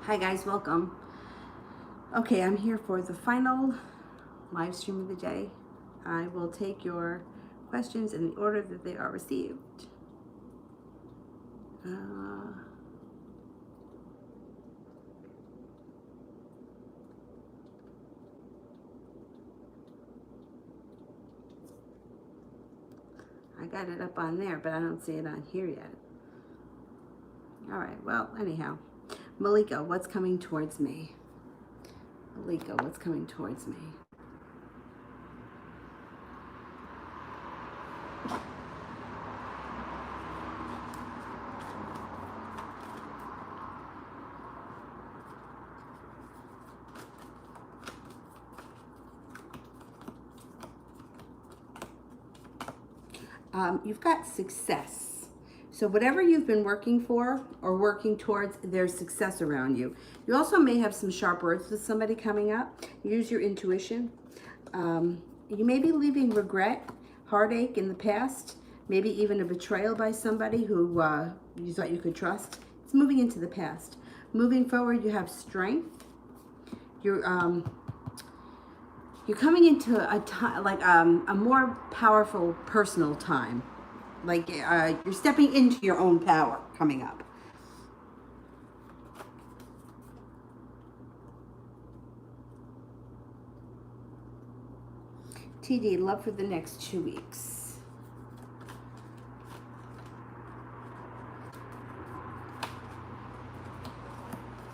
Hi guys, welcome. Okay, I'm here for the final live stream of the day. I will take your questions in the order that they are received. I got it up on there, but I don't see it on here yet. All right, well, anyhow. Malika, what's coming towards me? Malika, what's coming towards me? You've got success. So whatever you've been working for or working towards, there's success around you. You also may have some sharp words with somebody coming up. Use your intuition. You may be leaving regret, heartache in the past, maybe even a betrayal by somebody who you thought you could trust. It's moving into the past. Moving forward, you have strength. You're coming into a time, like a more powerful personal time. Like you're stepping into your own power coming up. TD, love for the next 2 weeks.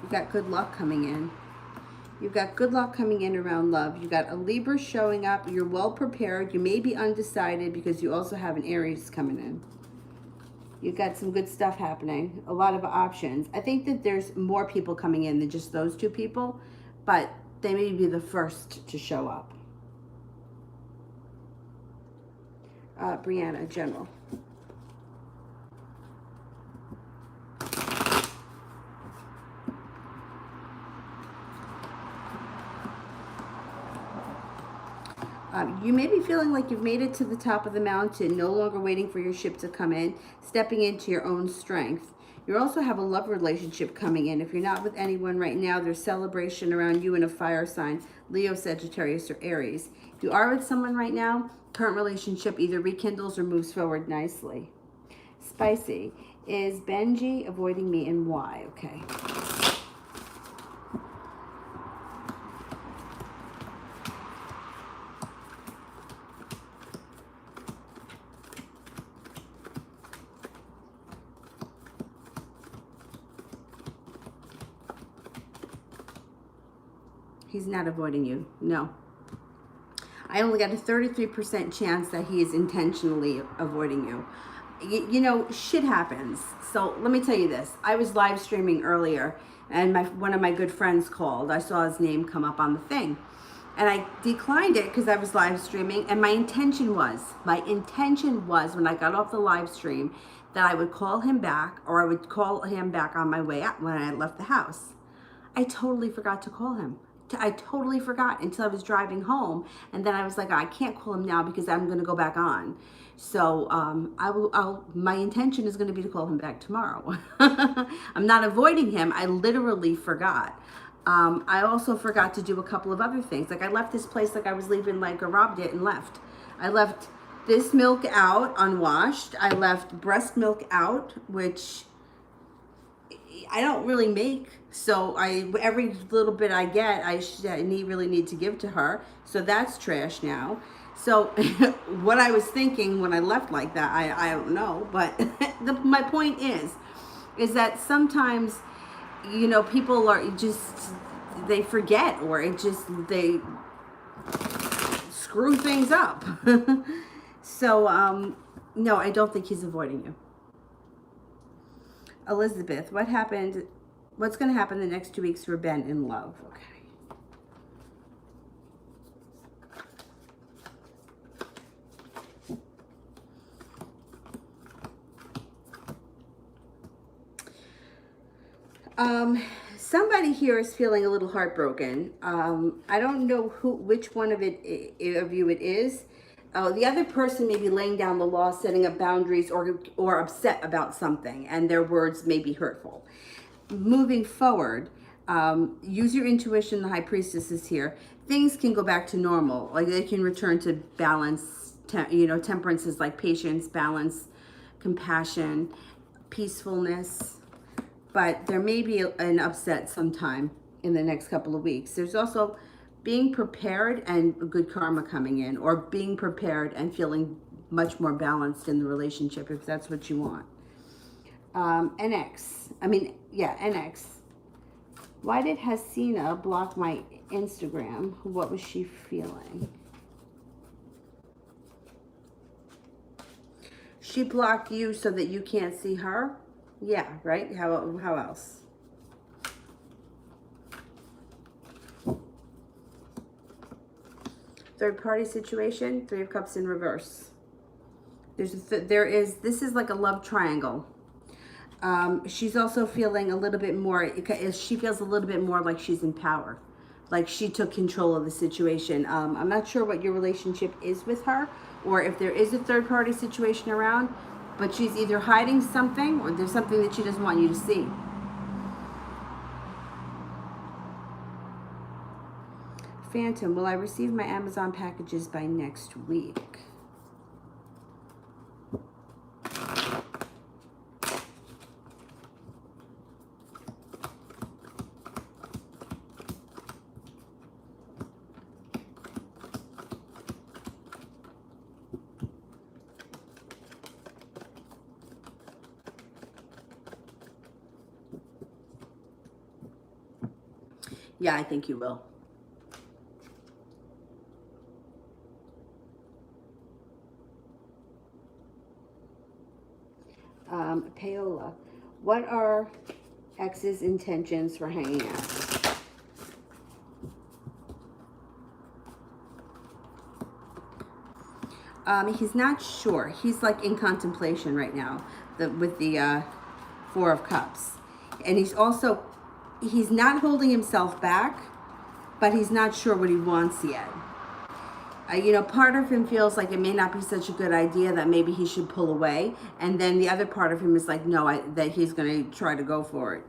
You got good luck coming in. You've got good luck coming in around love. You got a Libra showing up. You're well prepared. You may be undecided because you also have an Aries coming in. You've got some good stuff happening. A lot of options. I think that there's more people coming in than just those two people, but they may be the first to show up. Brianna, general. You may be feeling like you've made it to the top of the mountain, no longer waiting for your ship to come in, stepping into your own strength. You also have a love relationship coming in. If you're not with anyone right now, there's celebration around you in a fire sign, Leo, Sagittarius, or Aries. If you are with someone right now, current relationship either rekindles or moves forward nicely. Spicy, is Benji avoiding me and why? Okay. He's not avoiding you. No. I only got a 33% chance that he is intentionally avoiding you. You know, shit happens. So let me tell you this. I was live streaming earlier and one of my good friends called. I saw his name come up on the thing. And I declined it because I was live streaming. And my intention was when I got off the live stream that I would call him back, or I would call him back on my way out when I left the house. I totally forgot to call him. I totally forgot until I was driving home, and then I was like, I can't call him now because I'm going to go back on. So my intention is going to be to call him back tomorrow. I'm not avoiding him. I literally forgot. I also forgot to do a couple of other things. Like I left this place like I was leaving, like I robbed it and left. I left this milk out unwashed. I left breast milk out, which I don't really make, so every little bit I get, I really need to give to her. So that's trash now. So what I was thinking when I left like that, I don't know. But my point is that sometimes, you know, people are just, they forget, or they screw things up. So no, I don't think he's avoiding you. Elizabeth, what's going to happen the next 2 weeks for Ben in love? Okay. Somebody here is feeling a little heartbroken. I don't know which one of you it is. The other person may be laying down the law, setting up boundaries, or upset about something, and their words may be hurtful. Moving forward, Use your intuition. The High Priestess is here. Things can go back to normal. Like they can return to balance. Temperance is like patience, balance, compassion, peacefulness. But there may be an upset sometime in the next couple of weeks. There's also being prepared and good karma coming in, or being prepared and feeling much more balanced in the relationship if that's what you want. NX. Why did Hasina block my Instagram? What was she feeling? She blocked you so that you can't see her? Yeah, right? How else? Third party situation, Three of Cups in reverse. This is like a love triangle. She's also feeling a little bit more, she feels a little bit more like she's in power. Like she took control of the situation. I'm not sure what your relationship is with her, or if there is a third party situation around, but she's either hiding something or there's something that she doesn't want you to see. Phantom, will I receive my Amazon packages by next week? Yeah, I think you will. Paola, what are X's intentions for hanging out? He's not sure. He's like in contemplation right now with the Four of Cups. And he's not holding himself back, but he's not sure what he wants yet. Part of him feels like it may not be such a good idea, that maybe he should pull away. And then the other part of him is like, no, that he's going to try to go for it.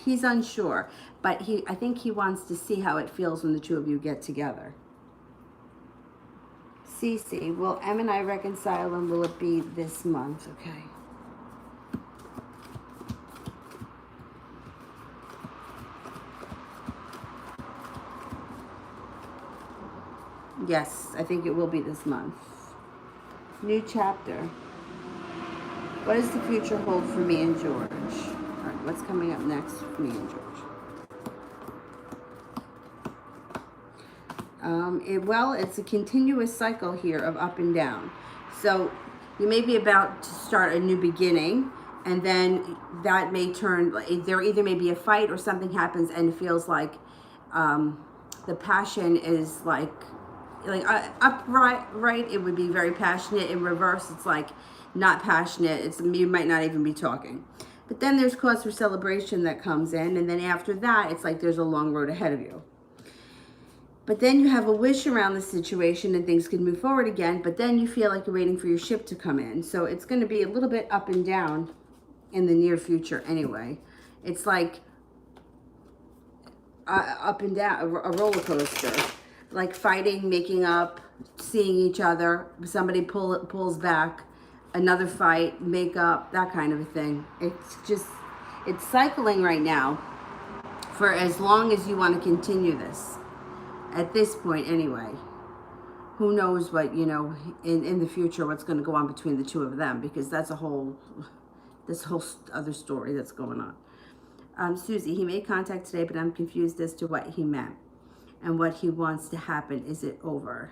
He's unsure, but I think he wants to see how it feels when the two of you get together. Cece, will Em and I reconcile, and will it be this month? Okay. Yes, I think it will be this month. New chapter. What does the future hold for me and George? All right, what's coming up next for me and George? It's a continuous cycle here of up and down. So you may be about to start a new beginning, and then that may turn, there either may be a fight or something happens and it feels like the passion is like upright, it would be very passionate. In reverse, it's like not passionate. You might not even be talking. But then there's cause for celebration that comes in, and then after that, it's like there's a long road ahead of you. But then you have a wish around the situation and things can move forward again, but then you feel like you're waiting for your ship to come in. So it's going to be a little bit up and down in the near future anyway. It's like up and down, a roller coaster. Like fighting, making up, seeing each other, somebody pulls back, another fight, make up, that kind of a thing. It's cycling right now for as long as you want to continue this. At this point anyway. Who knows what, in the future, what's going to go on between the two of them, because that's this whole other story that's going on. Susie, he made contact today, but I'm confused as to what he meant and what he wants to happen. Is it over?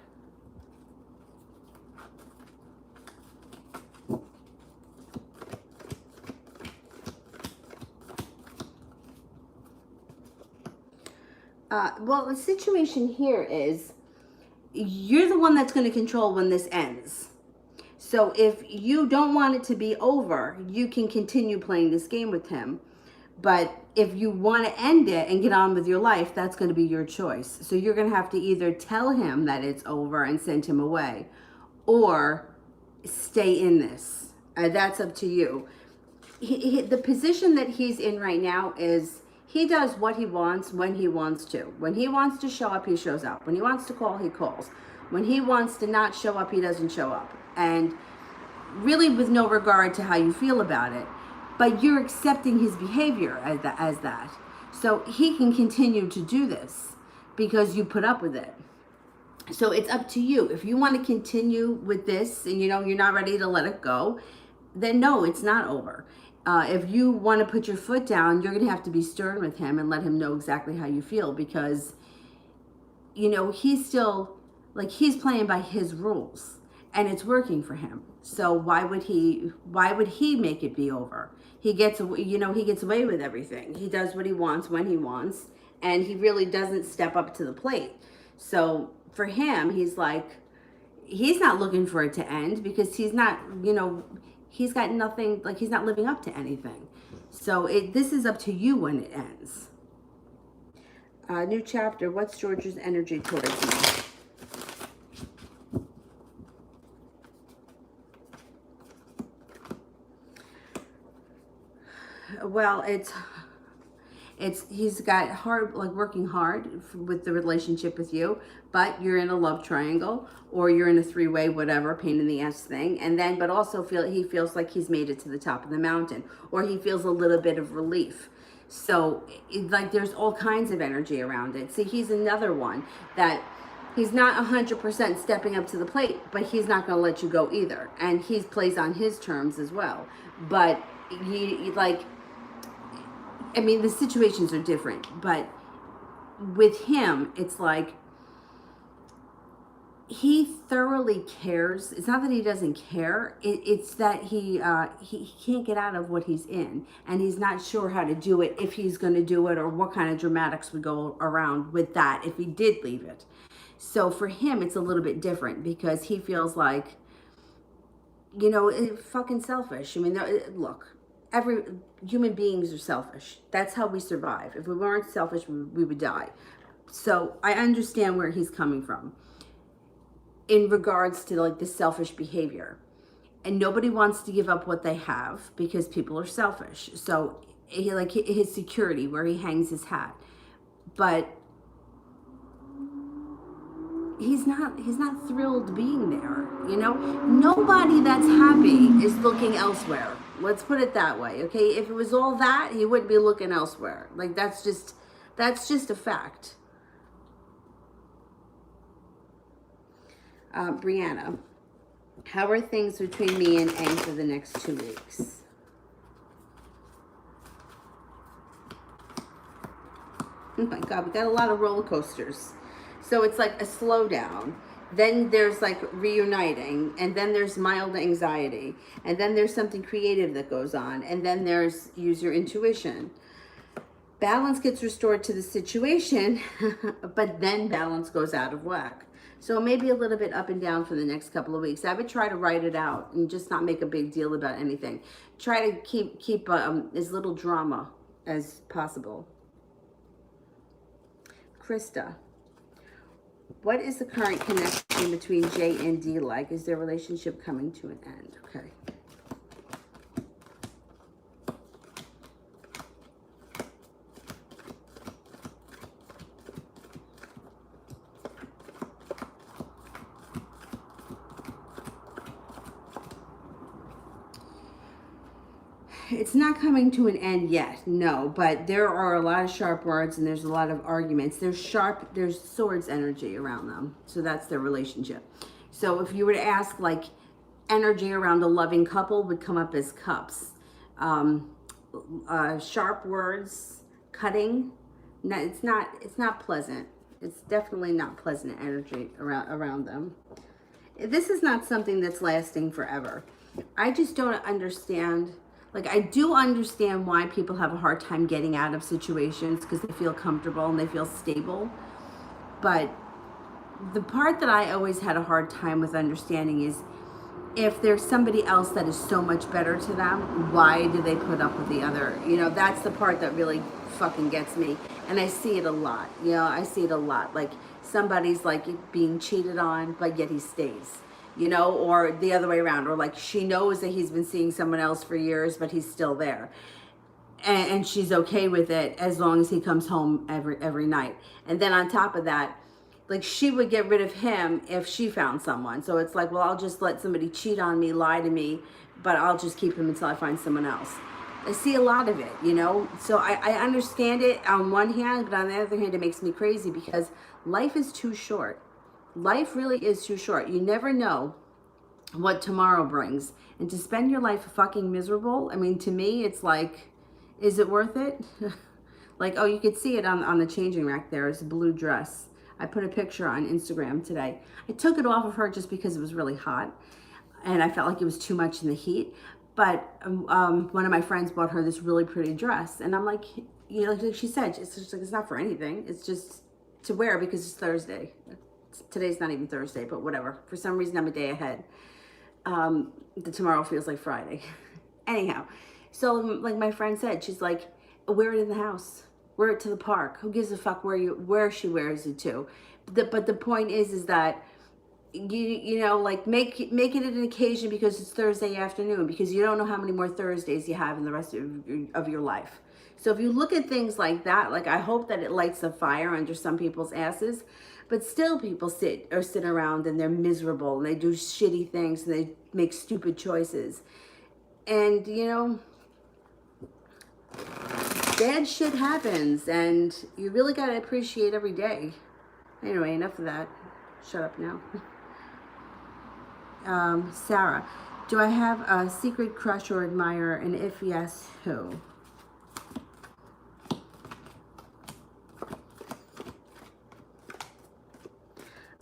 Well, the situation here is you're the one that's going to control when this ends. So if you don't want it to be over, you can continue playing this game with him. But if you want to end it and get on with your life, that's going to be your choice. So you're going to have to either tell him that it's over and send him away, or stay in this. That's up to you. The position that he's in right now is He does what he wants when he wants to. When he wants to show up, he shows up. When he wants to call, he calls. When he wants to not show up, he doesn't show up. And really with no regard to how you feel about it. But you're accepting his behavior as that. So he can continue to do this because you put up with it. So it's up to you. If you want to continue with this and you know you're not ready to let it go, then no, it's not over. If you want to put your foot down, you're going to have to be stern with him and let him know exactly how you feel, because, you know, he's still, like, he's playing by his rules and it's working for him. So why would he make it be over? He gets, you know, he gets away with everything. He does what he wants when he wants, and he really doesn't step up to the plate. So for him, he's like, he's not looking for it to end because he's not, you know, he's got nothing, like he's not living up to anything. So this is up to you when it ends. New chapter. What's George's energy towards me? Well, he's got hard, like working hard with the relationship with you, but you're in a love triangle or you're in a three-way, whatever, pain in the ass thing. And then, but also he feels like he's made it to the top of the mountain, or he feels a little bit of relief. So like there's all kinds of energy around it. See, he's another one that he's not 100% stepping up to the plate, but he's not going to let you go either. And he plays on his terms as well. But he like, I mean, the situations are different, but with him, it's like he thoroughly cares. It's not that he doesn't care. It's that he can't get out of what he's in, and he's not sure how to do it, if he's going to do it, or what kind of dramatics would go around with that if he did leave it. So for him, it's a little bit different because he feels like, you know, fucking selfish. I mean, look. Every human beings are selfish. That's how we survive. If we weren't selfish, we would die. So I understand where he's coming from in regards to like the selfish behavior. And nobody wants to give up what they have because people are selfish. So he, like his security, where he hangs his hat. But he's not thrilled being there, you know? Nobody that's happy is looking elsewhere. Let's put it that way, okay? If it was all that, he wouldn't be looking elsewhere. Like that's just a fact. Brianna, how are things between me and Aang for the next 2 weeks? Oh my God, we got a lot of roller coasters. So it's like a slowdown. Then there's like reuniting, and then there's mild anxiety, and then there's something creative that goes on, and then there's use your intuition. Balance gets restored to the situation, but then balance goes out of whack. So maybe a little bit up and down for the next couple of weeks. I would try to write it out and just not make a big deal about anything. Try to keep as little drama as possible. Krista. What is the current connection between Jay and D like? Is their relationship coming to an end? Okay. It's not coming to an end yet, no, but there are a lot of sharp words and there's a lot of arguments. There's swords energy around them. So that's their relationship. So if you were to ask, like, energy around a loving couple would come up as cups. Sharp words, cutting. No, it's not pleasant. It's definitely not pleasant energy around them. This is not something that's lasting forever. I just don't understand. Like, I do understand why people have a hard time getting out of situations because they feel comfortable and they feel stable. But the part that I always had a hard time with understanding is if there's somebody else that is so much better to them, why do they put up with the other? You know, that's the part that really fucking gets me. And I see it a lot. You know, I see it a lot. Like, somebody's like being cheated on, but yet he stays. You know, or the other way around, or like she knows that he's been seeing someone else for years, but he's still there. and she's okay with it as long as he comes home every night. And then on top of that, like, she would get rid of him if she found someone. So it's like, well, I'll just let somebody cheat on me, lie to me, but I'll just keep him until I find someone else. I see a lot of it, you know? So I understand it on one hand, but on the other hand, it makes me crazy because life is too short. Life really is too short. You never know what tomorrow brings. And to spend your life fucking miserable, I mean, to me, it's like, is it worth it? Like, oh, you could see it on the changing rack there. It's a blue dress. I put a picture on Instagram today. I took it off of her just because it was really hot and I felt like it was too much in the heat. But one of my friends bought her this really pretty dress. And I'm like, you know, like she said, it's just like, it's not for anything. It's just to wear because it's Thursday. Today's not even Thursday, but whatever. For some reason, I'm a day ahead. The tomorrow feels like Friday. Anyhow, so like my friend said, she's like, wear it in the house. Wear it to the park. Who gives a fuck where she wears it to? But the point is that you know, like make it an occasion because it's Thursday afternoon, because you don't know how many more Thursdays you have in the rest of your life. So if you look at things like that, like, I hope that it lights a fire under some people's asses. But still, people sit around and they're miserable and they do shitty things and they make stupid choices. And you know, bad shit happens and you really got to appreciate every day. Anyway, enough of that. Shut up now. Sarah, do I have a secret crush or admirer, and if yes, who?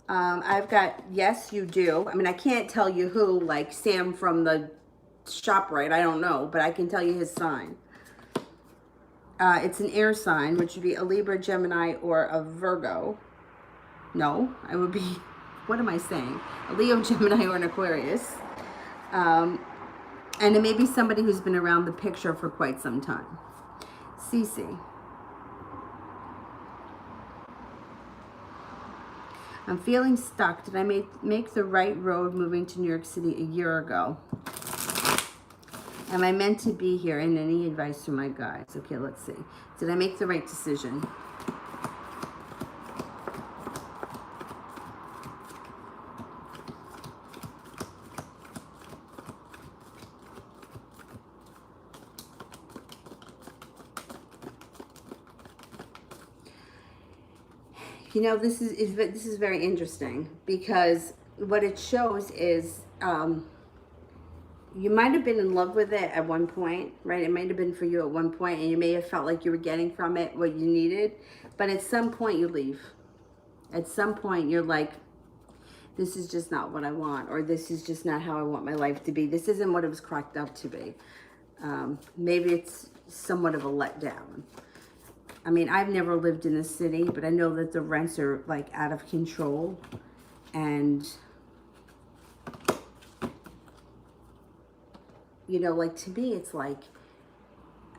I've got, yes, you do. I mean, I can't tell you who, like Sam from the ShopRite, I don't know, but I can tell you his sign. It's an air sign, which would be a Libra, Gemini, or a Virgo. No, I would be, what am I saying? A Leo, Gemini, or an Aquarius. And it may be somebody who's been around the picture for quite some time. Cece. I'm feeling stuck. Did I make the right road moving to New York City a year ago? Am I meant to be here? And any advice from my guides? Okay, let's see. Did I make the right decision? You know, this is very interesting, because what it shows is you might have been in love with it at one point, right? It might have been for you at one point, and you may have felt like you were getting from it what you needed, but at some point you leave. At some point you're like, this is just not what I want, or this is just not how I want my life to be. This isn't what it was cracked up to be. Maybe it's somewhat of a letdown. I mean, I've never lived in the city, but I know that the rents are like out of control. And, you know, like, to me, it's like,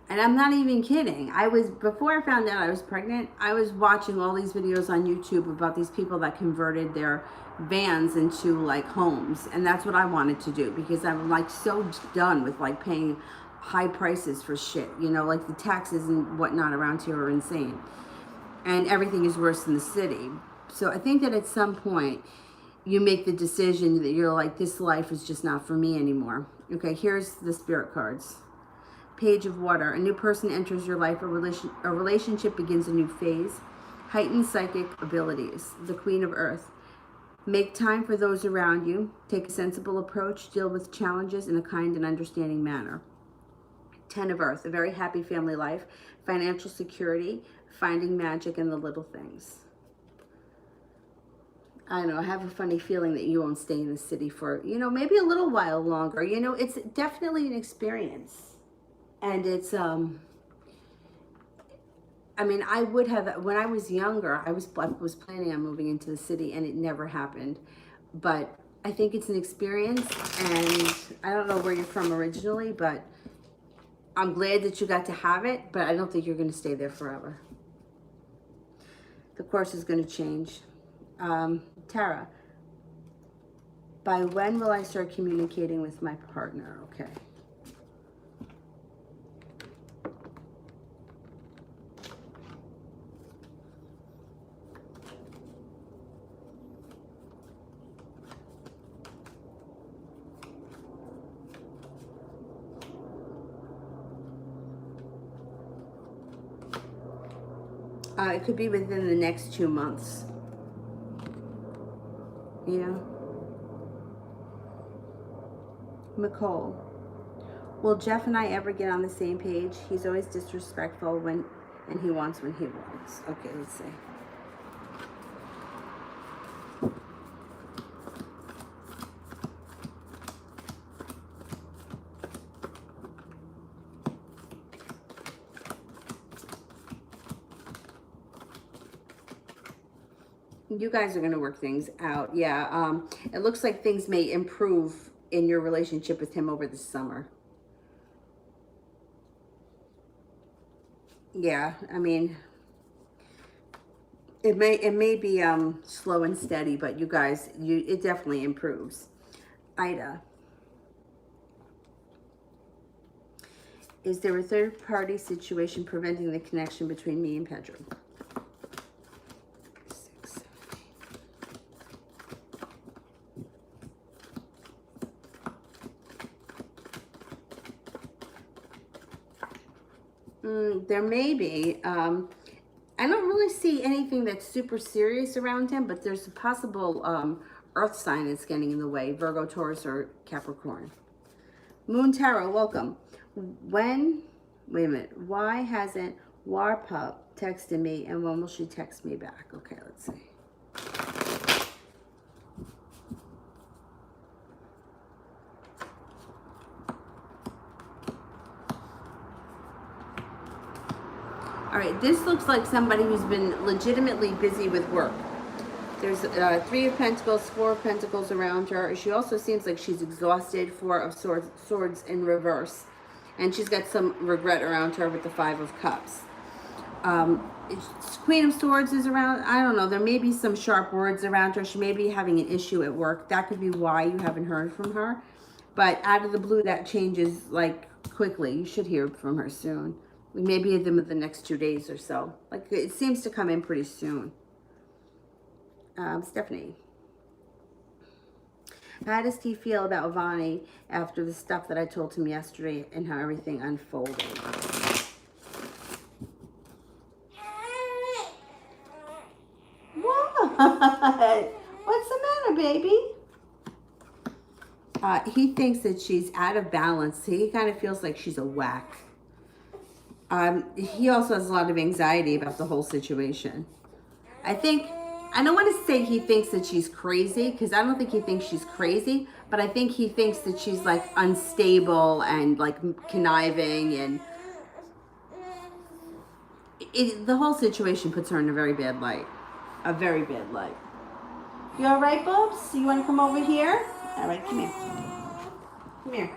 and I'm not even kidding. Before I found out I was pregnant, I was watching all these videos on YouTube about these people that converted their vans into like homes. And that's what I wanted to do, because I'm like so done with like paying high prices for shit, you know, like the taxes and whatnot around here are insane, and everything is worse in the city. So I think that at some point you make the decision that you're like, this life is just not for me anymore. Okay, here's the spirit cards. Page of Water. A new person enters your life. A relationship begins a new phase. Heightened psychic abilities. The Queen of Earth. Make time for those around you. Take a sensible approach. Deal with challenges in a kind and understanding manner. 10 of Earth, a very happy family life, financial security, finding magic in the little things. I don't know, I have a funny feeling that you won't stay in the city for, you know, maybe a little while longer. You know, it's definitely an experience. And it's, I mean, I would have, when I was younger, I was planning on moving into the city, and it never happened. But I think it's an experience, and I don't know where you're from originally, but I'm glad that you got to have it, but I don't think you're going to stay there forever. The course is going to change. Tara, by when will I start communicating with my partner? Okay. It could be within the next 2 months. Yeah. McCall. Will Jeff and I ever get on the same page? He's always disrespectful and he wants when he wants. Okay, let's see. You guys are going to work things out. Yeah, it looks like things may improve in your relationship with him over the summer. Yeah, I mean, it may be slow and steady, but you guys, it definitely improves. Ida. Is there a third-party situation preventing the connection between me and Pedro? There may be. I don't really see anything that's super serious around him, but there's a possible earth sign that's getting in the way. Virgo, Taurus, or Capricorn. Moon Tarot, welcome. Wait a minute. Why hasn't Warpup texted me, and when will she text me back? Okay, let's see. All right, this looks like somebody who's been legitimately busy with work. There's 3 of Pentacles, 4 of Pentacles around her. She also seems like she's exhausted. 4 of Swords in reverse. And she's got some regret around her with the 5 of Cups. Queen of Swords is around. I don't know. There may be some sharp words around her. She may be having an issue at work. That could be why you haven't heard from her. But out of the blue, that changes like quickly. You should hear from her soon. Maybe within the next 2 days or so. Like, it seems to come in pretty soon. Stephanie. How does he feel about Vani after the stuff that I told him yesterday and how everything unfolded? What? What's the matter, baby? He thinks that she's out of balance. He kind of feels like she's a whack. He also has a lot of anxiety about the whole situation. I don't want to say he thinks that she's crazy, because I don't think he thinks she's crazy, but I think he thinks that she's like unstable and like conniving, and the whole situation puts her in a very bad light. A very bad light. You all right, Bubs? You want to come over here? All right, come here. Come here.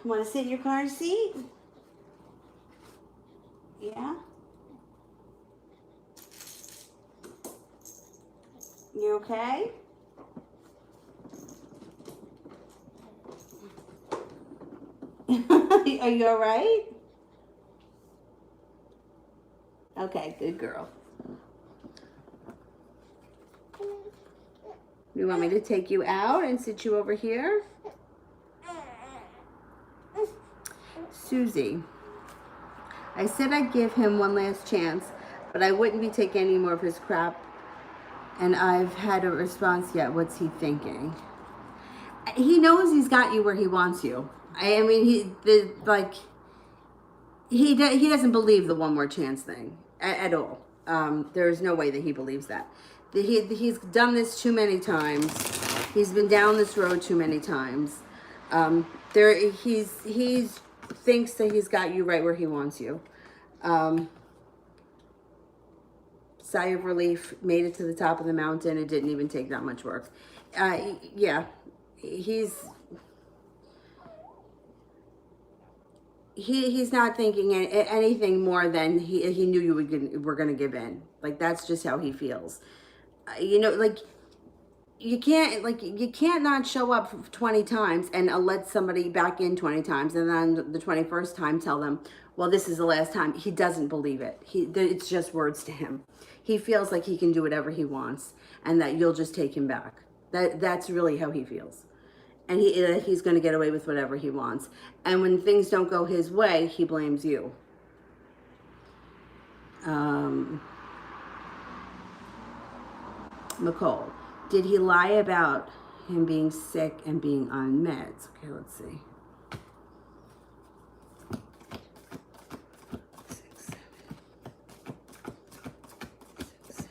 You want to sit in your car seat? Yeah? You okay? Are you all right? Okay, good girl. You want me to take you out and sit you over here? Susie. I said I'd give him one last chance, but I wouldn't be taking any more of his crap. And I've had a response yet. What's he thinking? He knows he's got you where he wants you. I mean, he doesn't believe the one more chance thing at all. There's no way that he believes that. He's done this too many times. He's been down this road too many times. He thinks that he's got you right where he wants you. Sigh of relief, made it to the top of the mountain. It didn't even take that much work. Yeah, he's not thinking anything more than he knew you were going to give in. Like, that's just how he feels. You know, like, you can't not show up 20 times and let somebody back in 20 times and then the 21st time tell them, well, this is the last time. He doesn't believe it. It's just words to him. He feels like he can do whatever he wants and that you'll just take him back. That's really how he feels. and he's going to get away with whatever he wants. And when things don't go his way, he blames you. Nicole, did he lie about him being sick and being on meds? Okay, let's see. 6, 7, 6, 7,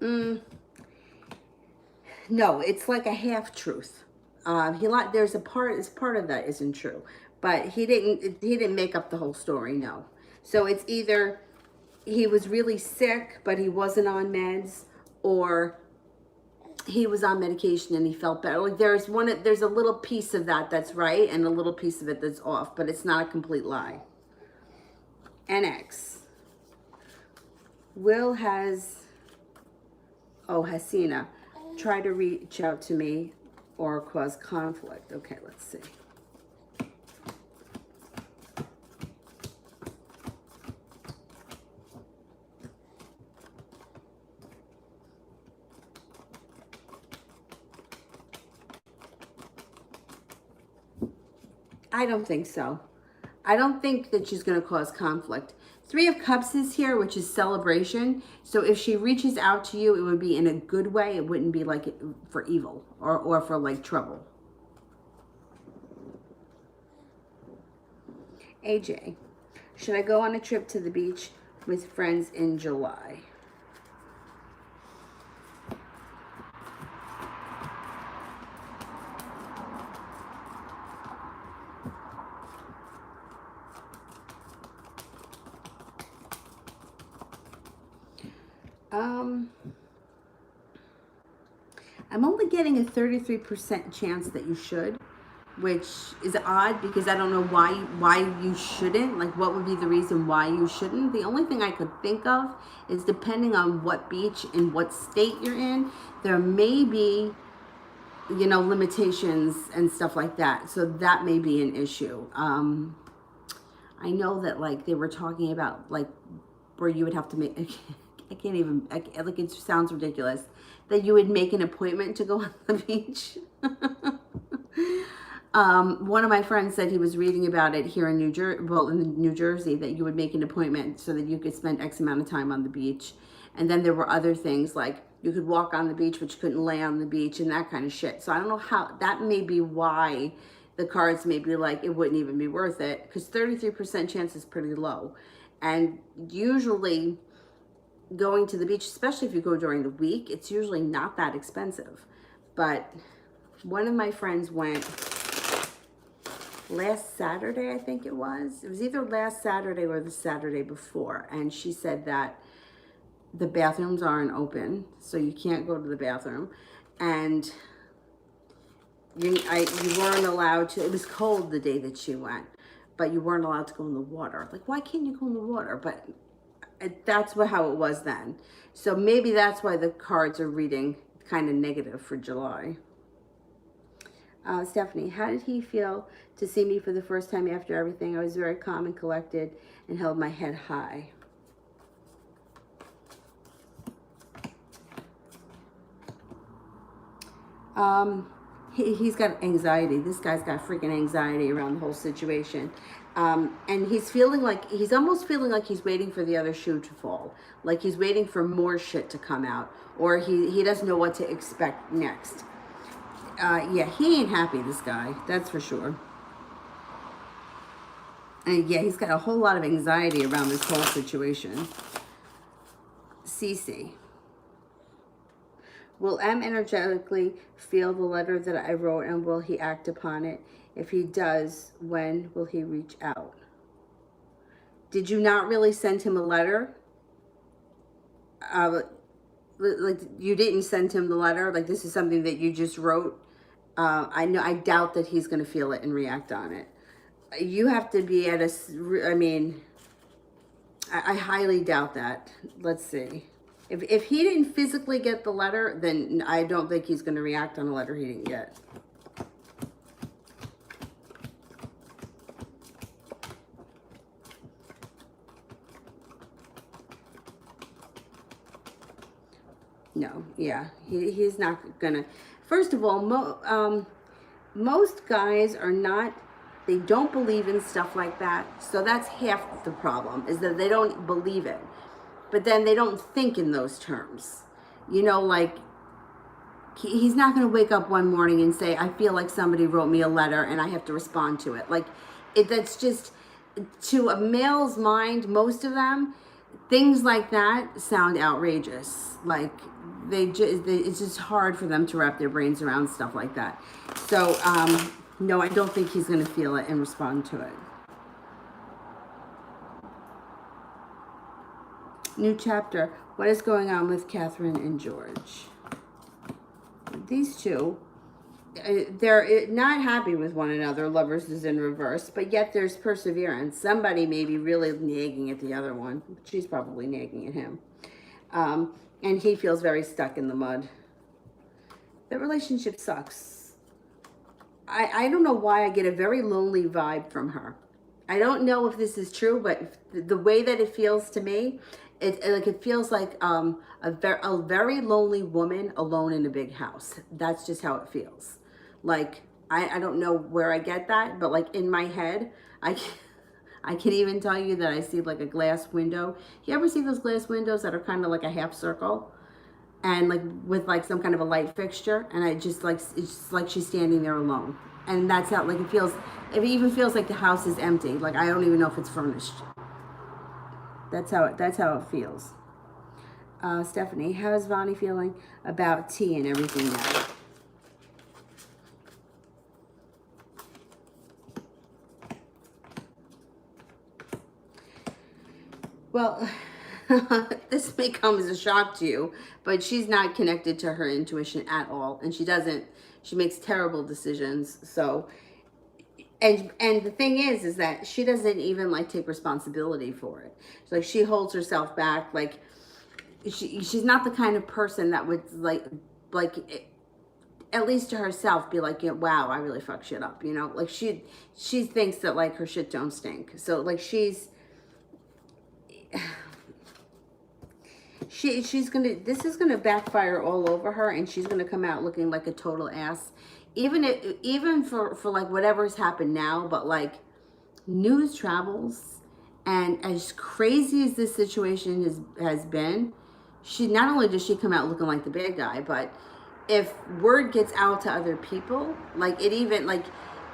8, 13. No, it's like a half truth. There's a part of that isn't true, but he didn't make up the whole story. No, so it's either he was really sick but he wasn't on meds, or he was on medication and he felt better. Like there's a little piece of that that's right and a little piece of it that's off, but it's not a complete lie. NX. Will Hasina try to reach out to me or cause conflict. Okay, let's see. I don't think so. I don't think that she's going to cause conflict. 3 of Cups is here, which is celebration. So if she reaches out to you, it would be in a good way. It wouldn't be like for evil or for like trouble. AJ, should I go on a trip to the beach with friends in July? I'm only getting a 33% chance that you should, which is odd because I don't know why you shouldn't. Like, what would be the reason why you shouldn't? The only thing I could think of is depending on what beach and what state you're in, there may be, you know, limitations and stuff like that. So that may be an issue. I know that like they were talking about like where you would have to make, like it sounds ridiculous, that you would make an appointment to go on the beach. One of my friends said he was reading about it here in New Jersey, that you would make an appointment so that you could spend X amount of time on the beach. And then there were other things like you could walk on the beach, but you couldn't lay on the beach and that kind of shit. So I don't know how, that may be why the cards may be like, it wouldn't even be worth it, because 33% chance is pretty low. And usually going to the beach, especially if you go during the week, it's usually not that expensive. But one of my friends went last Saturday, I think it was. It was either last Saturday or the Saturday before. And she said that the bathrooms aren't open, so you can't go to the bathroom. And you weren't allowed to, it was cold the day that she went, but you weren't allowed to go in the water. Like, why can't you go in the water? But that's how it was then. So maybe that's why the cards are reading kind of negative for July. Stephanie, how did he feel to see me for the first time after everything? I was very calm and collected and held my head high. He's got anxiety. This guy's got freaking anxiety around the whole situation. And he's almost feeling like he's waiting for the other shoe to fall. Like he's waiting for more shit to come out, or he doesn't know what to expect next. Yeah, he ain't happy, this guy. That's for sure. And yeah, he's got a whole lot of anxiety around this whole situation. Cece. Will M energetically feel the letter that I wrote, and will he act upon it? If he does, when will he reach out? Did you not really send him a letter? Like you didn't send him the letter? Like this is something that you just wrote? I doubt that he's going to feel it and react on it. You have to be at I mean, I highly doubt that. Let's see. If he didn't physically get the letter, then I don't think he's going to react on a letter he didn't get. No, yeah, he's not gonna. First of all, most guys are not. They don't believe in stuff like that. So that's half the problem, is that they don't believe it. But then they don't think in those terms. You know, like he's not going to wake up one morning and say, I feel like somebody wrote me a letter and I have to respond to it. Like, that's just, to a male's mind, most of them, things like that sound outrageous. Like, it's just hard for them to wrap their brains around stuff like that. So, no, I don't think he's going to feel it and respond to it. New chapter. What is going on with Catherine and George? These two, they're not happy with one another. Lovers is in reverse, but yet there's perseverance. Somebody may be really nagging at the other one. She's probably nagging at him. And he feels very stuck in the mud. The relationship sucks. I don't know why I get a very lonely vibe from her. I don't know if this is true, but the way that it feels to me, it feels like a very lonely woman alone in a big house. That's just how it feels. Like, I don't know where I get that, but like in my head, I can even tell you that I see like a glass window. You ever see those glass windows that are kind of like a half circle? And like with like some kind of a light fixture, and I just like, it's just like she's standing there alone. And that's how, like, it feels. It even feels like the house is empty. Like, I don't even know if it's furnished. That's how it feels. Stephanie, how is Vonnie feeling about tea and everything now? Well, this may come as a shock to you, but she's not connected to her intuition at all, and she makes terrible decisions. So, and the thing is that she doesn't even like take responsibility for it. So, like, she holds herself back. Like, she's not the kind of person that would like at least to herself be like, yeah, wow, I really fuck shit up, you know? Like, she thinks that like her shit don't stink. So like this is gonna backfire all over her, and she's gonna come out looking like a total ass. Even for like whatever's happened now, but like news travels, and as crazy as this situation has been, she not only does she come out looking like the bad guy, but if word gets out to other people, like it even like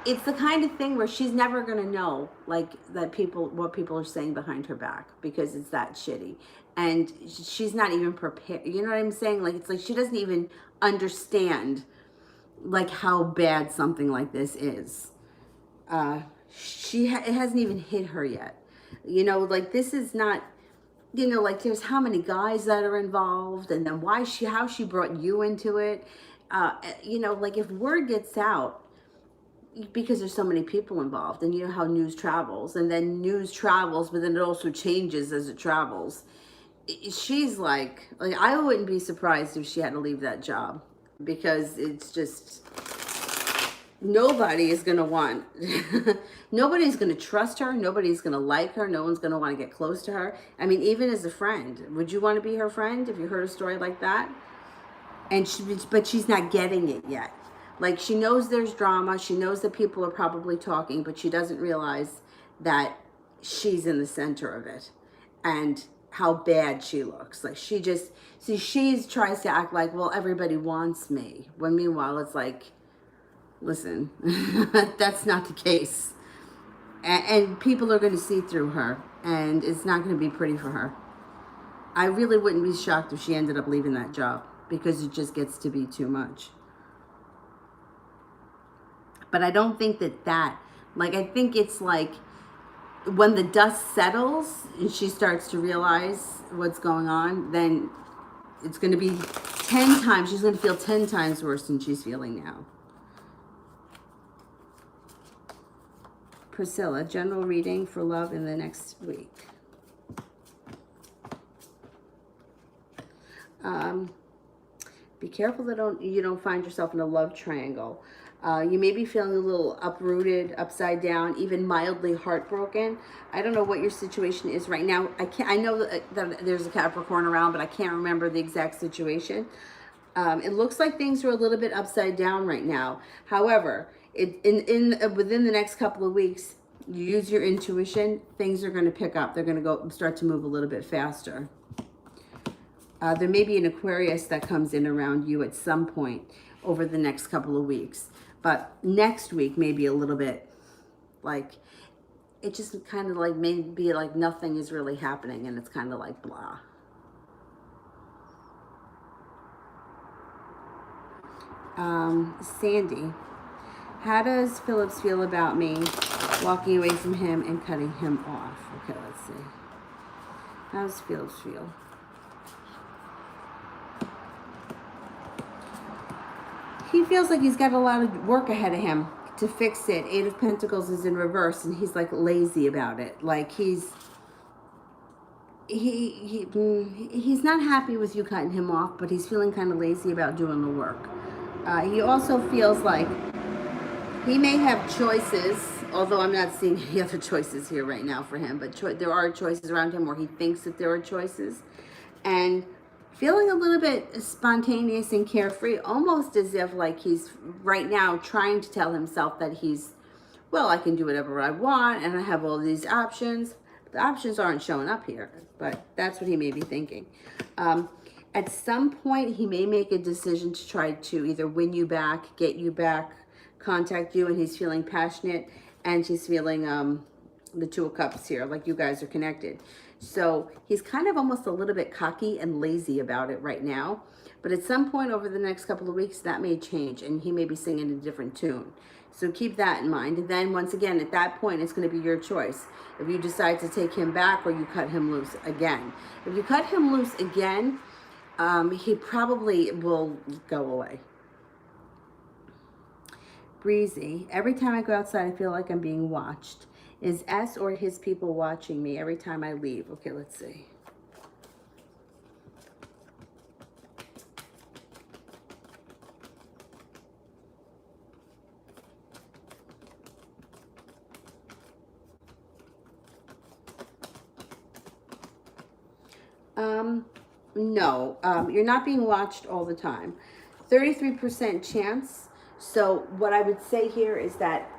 it's the kind of thing where she's never gonna know like that what people are saying behind her back, because it's that shitty, and she's not even prepared. You know what I'm saying? Like, it's like she doesn't even understand like how bad something like this is. It hasn't even hit her yet. You know, like, this is not, you know, like, there's how many guys that are involved, and then how she brought you into it. You know, like, if word gets out, because there's so many people involved, and you know how news travels, and then news travels, but then it also changes as it travels. She's like I wouldn't be surprised if she had to leave that job, because it's just, nobody is going to want, nobody's going to trust her. Nobody's going to like her. No one's going to want to get close to her. I mean, even as a friend, would you want to be her friend if you heard a story like that? And but she's not getting it yet. Like, she knows there's drama. She knows that people are probably talking, but she doesn't realize that she's in the center of it, and how bad she looks. Like, she tries to act like, well, everybody wants me, when meanwhile it's like, listen, that's not the case. And people are going to see through her, and it's not going to be pretty for her. I really wouldn't be shocked if she ended up leaving that job, because it just gets to be too much. But I don't think like, I think it's like when the dust settles and she starts to realize what's going on, then it's going to be 10 times, she's going to feel 10 times worse than she's feeling now. Priscilla, general reading for love in the next week. Be careful that you don't find yourself in a love triangle. You may be feeling a little uprooted, upside down, even mildly heartbroken. I don't know what your situation is right now. I know that there's a Capricorn around, but I can't remember the exact situation. It looks like things are a little bit upside down right now. However, within the next couple of weeks, you use your intuition, things are going to pick up. They're going to start to move a little bit faster. There may be an Aquarius that comes in around you at some point over the next couple of weeks. But next week may be a little bit like, it just kind of like maybe like nothing is really happening and it's kind of like blah. Sandy, how does Phillips feel about me walking away from him and cutting him off? Okay, let's see. How does Phillips feel? He feels like he's got a lot of work ahead of him to fix it. Eight of Pentacles is in reverse, and he's like lazy about it. Like he's not happy with you cutting him off, but he's feeling kind of lazy about doing the work. He also feels like he may have choices, although I'm not seeing any other choices here right now for him, but there are choices around him where he thinks that there are choices. And feeling a little bit spontaneous and carefree, almost as if like he's right now trying to tell himself that well, I can do whatever I want and I have all these options. The options aren't showing up here, but that's what he may be thinking. At some point, he may make a decision to try to either win you back, get you back, contact you, and he's feeling passionate, and he's feeling the Two of Cups here, like you guys are connected. So he's kind of almost a little bit cocky and lazy about it right now. But at some point over the next couple of weeks, that may change, and he may be singing a different tune. So keep that in mind. And then once again, at that point, it's going to be your choice. If you decide to take him back or you cut him loose again. If you cut him loose again, he probably will go away. Breezy, every time I go outside, I feel like I'm being watched. Is S or his people watching me every time I leave? Okay, let's see. No, you're not being watched all the time. 33% chance. So what I would say here is that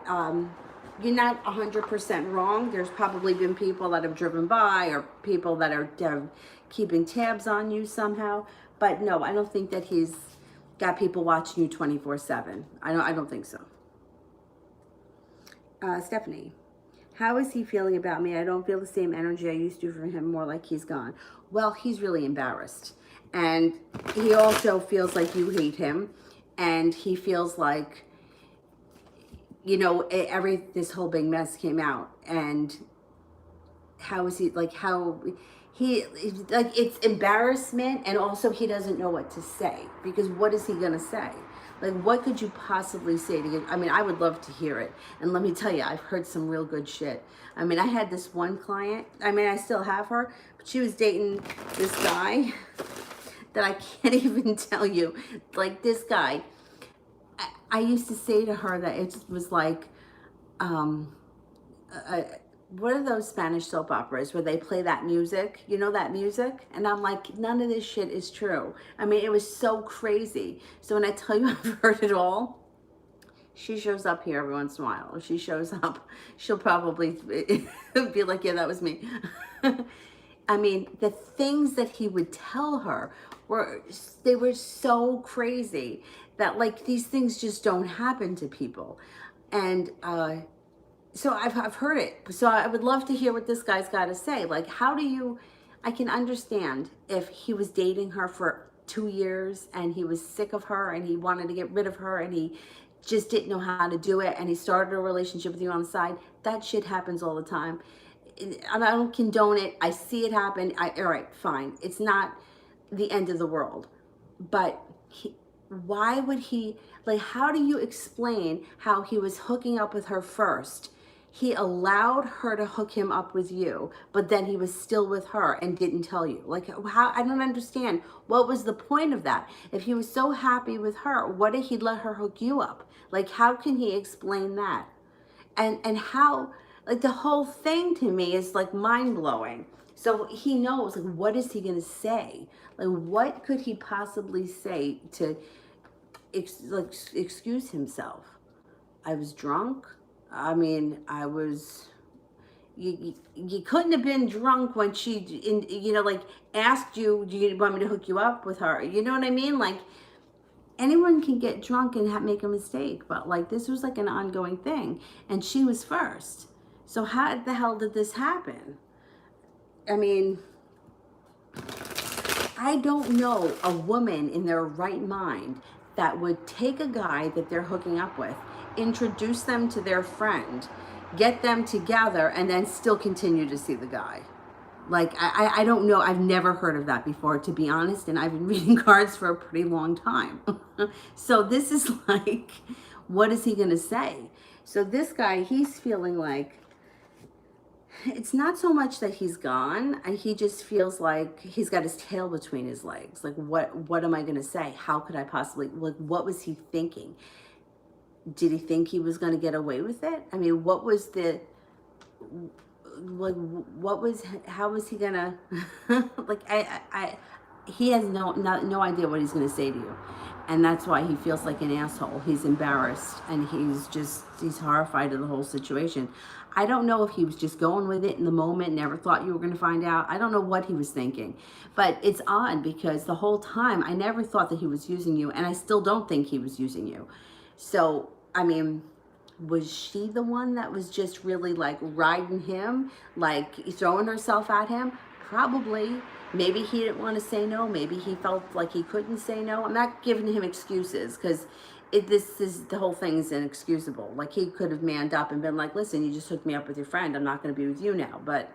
you're not 100% wrong. There's probably been people that have driven by or people that are keeping tabs on you somehow. But no, I don't think that he's got people watching you 24/7. I don't think so. Stephanie, how is he feeling about me? I don't feel the same energy I used to for him, more like he's gone. Well, he's really embarrassed. And he also feels like you hate him. And he feels like, you know, this whole big mess came out. And how is he, like, it's embarrassment. And also he doesn't know what to say. Because what is he going to say? Like, what could you possibly say to get? I mean, I would love to hear it. And let me tell you, I've heard some real good shit. I mean, I had this one client. I mean, I still have her. But she was dating this guy that I can't even tell you. Like, this guy. I used to say to her that it was like, what are those Spanish soap operas where they play that music? You know that music? And I'm like, none of this shit is true. I mean, it was so crazy. So when I tell you I've heard it all, she shows up here every once in a while. If she shows up, she'll probably be like, yeah, that was me. I mean, the things that he would tell her were so crazy that, like, these things just don't happen to people. And, so I've heard it. So I would love to hear what this guy's got to say. Like, I can understand if he was dating her for 2 years and he was sick of her and he wanted to get rid of her and he just didn't know how to do it and he started a relationship with you on the side. That shit happens all the time. And I don't condone it. I see it happen. All right, fine. It's not the end of the world. But why would he, like, how do you explain how he was hooking up with her first? He allowed her to hook him up with you, but then he was still with her and didn't tell you. Like, how? I don't understand. What was the point of that? If he was so happy with her, what did he let her hook you up? Like, how can he explain that? And how, like, the whole thing to me is like mind-blowing. So he knows, like, what is he gonna say? Like, what could he possibly say to excuse himself? I was drunk. I mean, I was. You couldn't have been drunk when she, like, asked you, do you want me to hook you up with her? You know what I mean? Like, anyone can get drunk and make a mistake, but like, this was like an ongoing thing, and she was first. So how the hell did this happen? I mean, I don't know a woman in their right mind that would take a guy that they're hooking up with, introduce them to their friend, get them together, and then still continue to see the guy. Like, I don't know. I've never heard of that before, to be honest, and I've been reading cards for a pretty long time. So this is like, what is he going to say? So this guy, he's feeling like, it's not so much that he's gone. He just feels like he's got his tail between his legs. Like, what am I going to say? How could I possibly, like, what was he thinking? Did he think he was going to get away with it? I mean, what was the, like, how was he going to, like, he has no idea what he's going to say to you. And that's why he feels like an asshole. He's embarrassed, and he's horrified of the whole situation. I don't know if he was just going with it in the moment, never thought you were going to find out. I don't know what he was thinking. But it's odd because the whole time I never thought that he was using you, and I still don't think he was using you. So, I mean, was she the one that was just really like riding him, like throwing herself at him? Probably. Maybe he didn't want to say no. Maybe he felt like he couldn't say no. I'm not giving him excuses, because the whole thing is inexcusable. Like, he could have manned up and been like, listen, you just hooked me up with your friend. I'm not going to be with you now. But,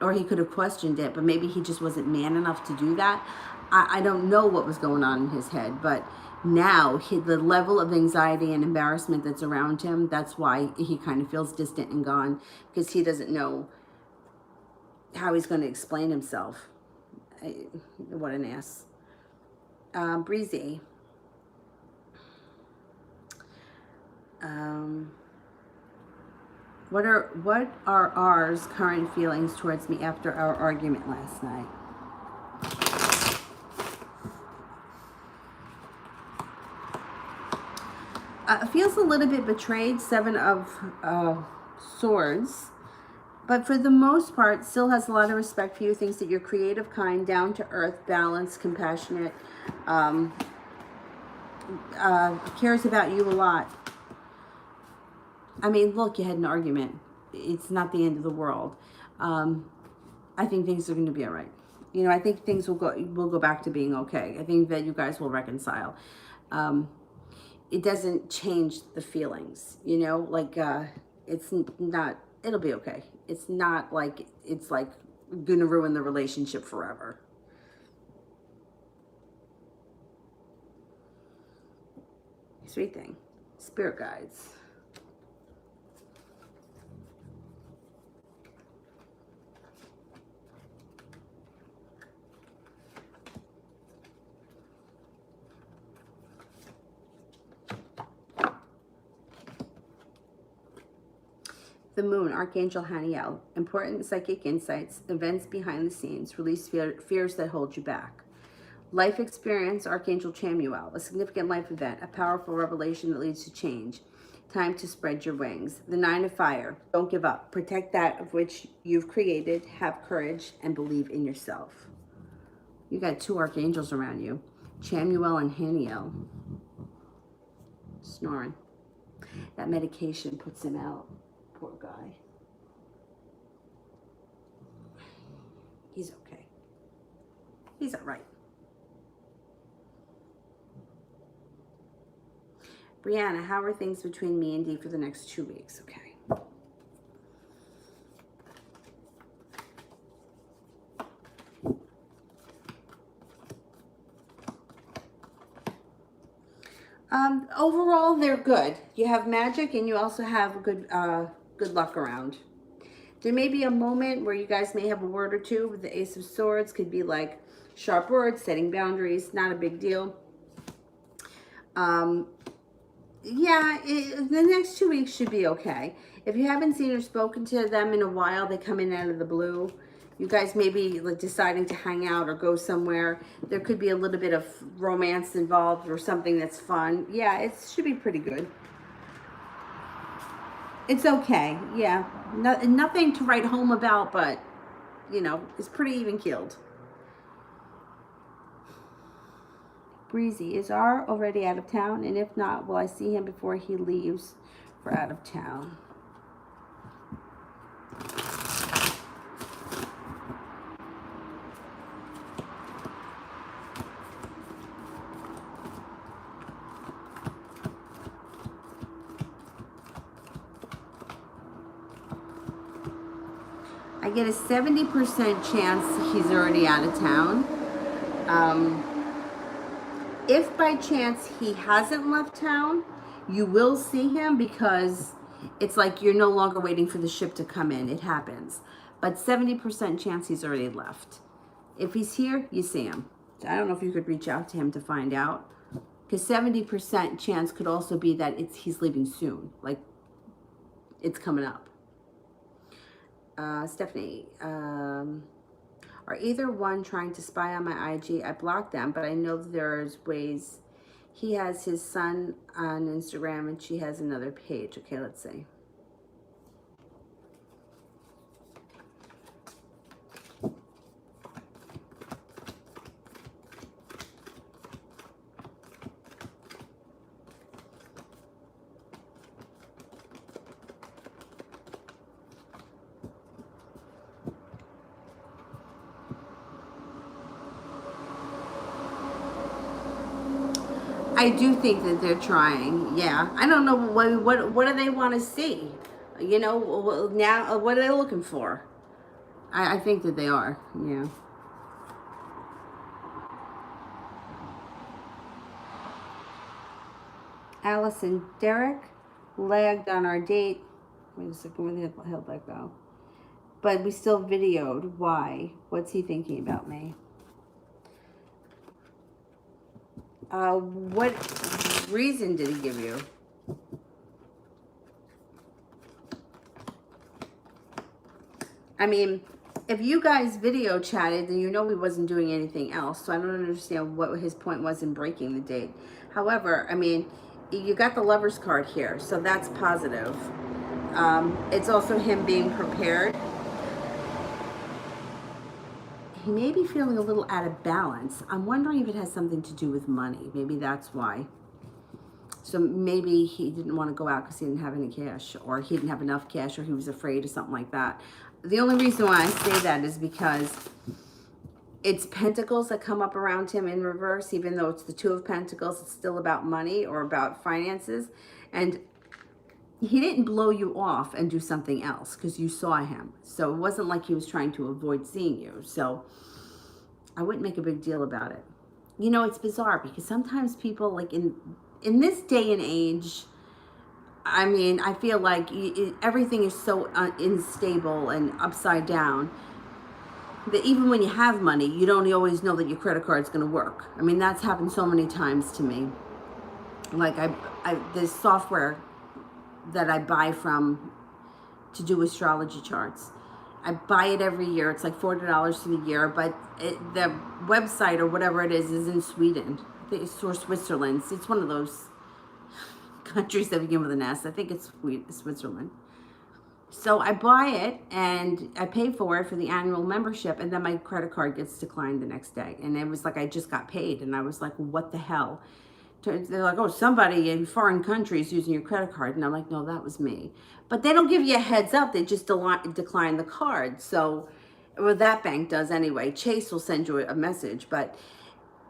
or he could have questioned it, but maybe he just wasn't man enough to do that. I don't know what was going on in his head, but now the level of anxiety and embarrassment that's around him, that's why he kind of feels distant and gone, because he doesn't know how he's going to explain himself. What an ass. Breezy. What are ours current feelings towards me after our argument last night? Feels a little bit betrayed, 7 of Swords. But for the most part, still has a lot of respect for you, thinks that you're creative, kind, down to earth, balanced, compassionate, cares about you a lot. I mean, look, you had an argument. It's not the end of the world. I think things are going to be all right. You know, I think things will go back to being okay. I think that you guys will reconcile. It doesn't change the feelings, you know, like, it's not, it'll be okay. It's not like it's like gonna ruin the relationship forever. Sweet thing. Spirit guides. The Moon, Archangel Haniel. Important psychic insights, events behind the scenes, release fears that hold you back. Life experience, Archangel Chamuel. A significant life event, a powerful revelation that leads to change. Time to spread your wings. The 9 of Fire. Don't give up. Protect that of which you've created. Have courage and believe in yourself. You got 2 archangels around you. Chamuel and Haniel. Snoring. That medication puts him out. Poor guy. He's okay. He's all right. Brianna, how are things between me and Dee for the next 2 weeks? Okay. Overall, they're good. You have magic, and you also have a good Good luck around. There may be a moment where you guys may have a word or two with the Ace of Swords. Could be like sharp words, setting boundaries, not a big deal. Yeah, the next 2 weeks should be okay. If you haven't seen or spoken to them in a while, they come in out of the blue. You guys may be like deciding to hang out or go somewhere. There could be a little bit of romance involved or something that's fun. Yeah, it should be pretty good. It's okay. Yeah, nothing to write home about, but you know, it's pretty even keeled. Breezy, is R already out of town? And if not, will I see him before he leaves for out of town? I get a 70% chance he's already out of town. If by chance he hasn't left town, you will see him because it's like you're no longer waiting for the ship to come in. It happens. But 70% chance he's already left. If he's here, you see him. So I don't know if you could reach out to him to find out. Because 70% chance could also be that he's leaving soon. Like, it's coming up. Stephanie, are either one trying to spy on my IG? I blocked them, but I know there's ways. He has his son on Instagram and she has another page. Okay, let's see. I do think that they're trying. Yeah, I don't know what do they want to see. You know, now what are they looking for? I think that they are. Yeah. Allison, Derek lagged on our date. Wait a second, where the hell did that go? But we still videoed. Why? What's he thinking about me? What reason did he give you? I mean, if you guys video chatted, then you know he wasn't doing anything else. So I don't understand what his point was in breaking the date. However, I mean, you got the lover's card here, so that's positive. It's also him being prepared. He may be feeling a little out of balance. I'm wondering if it has something to do with money. Maybe that's why. So maybe he didn't want to go out because he didn't have any cash, or he didn't have enough cash, or he was afraid or something like that. The only reason why I say that is because it's Pentacles that come up around him in reverse. Even though it's the Two of Pentacles, it's still about money or about finances. And he didn't blow you off and do something else because you saw him. So it wasn't like he was trying to avoid seeing you. So I wouldn't make a big deal about it. You know, it's bizarre because sometimes people, like in this day and age, I mean, I feel like everything is so unstable and upside down that even when you have money, you don't always know that your credit card's going to work. I mean, that's happened so many times to me. Like there's software that I buy from to do astrology charts. I buy it every year. It's like $40 for the year, but the website or whatever it is in Sweden. I think it's or Switzerland. It's one of those countries that begin with an S. I think it's Switzerland. So I buy it and I pay for it for the annual membership, and then my credit card gets declined the next day. And it was like I just got paid, and I was like, what the hell? They're like, oh, somebody in foreign countries using your credit card. And I'm like, no, that was me. But they don't give you a heads up. They just decline the card. So, well, that bank does anyway. Chase will send you a message. But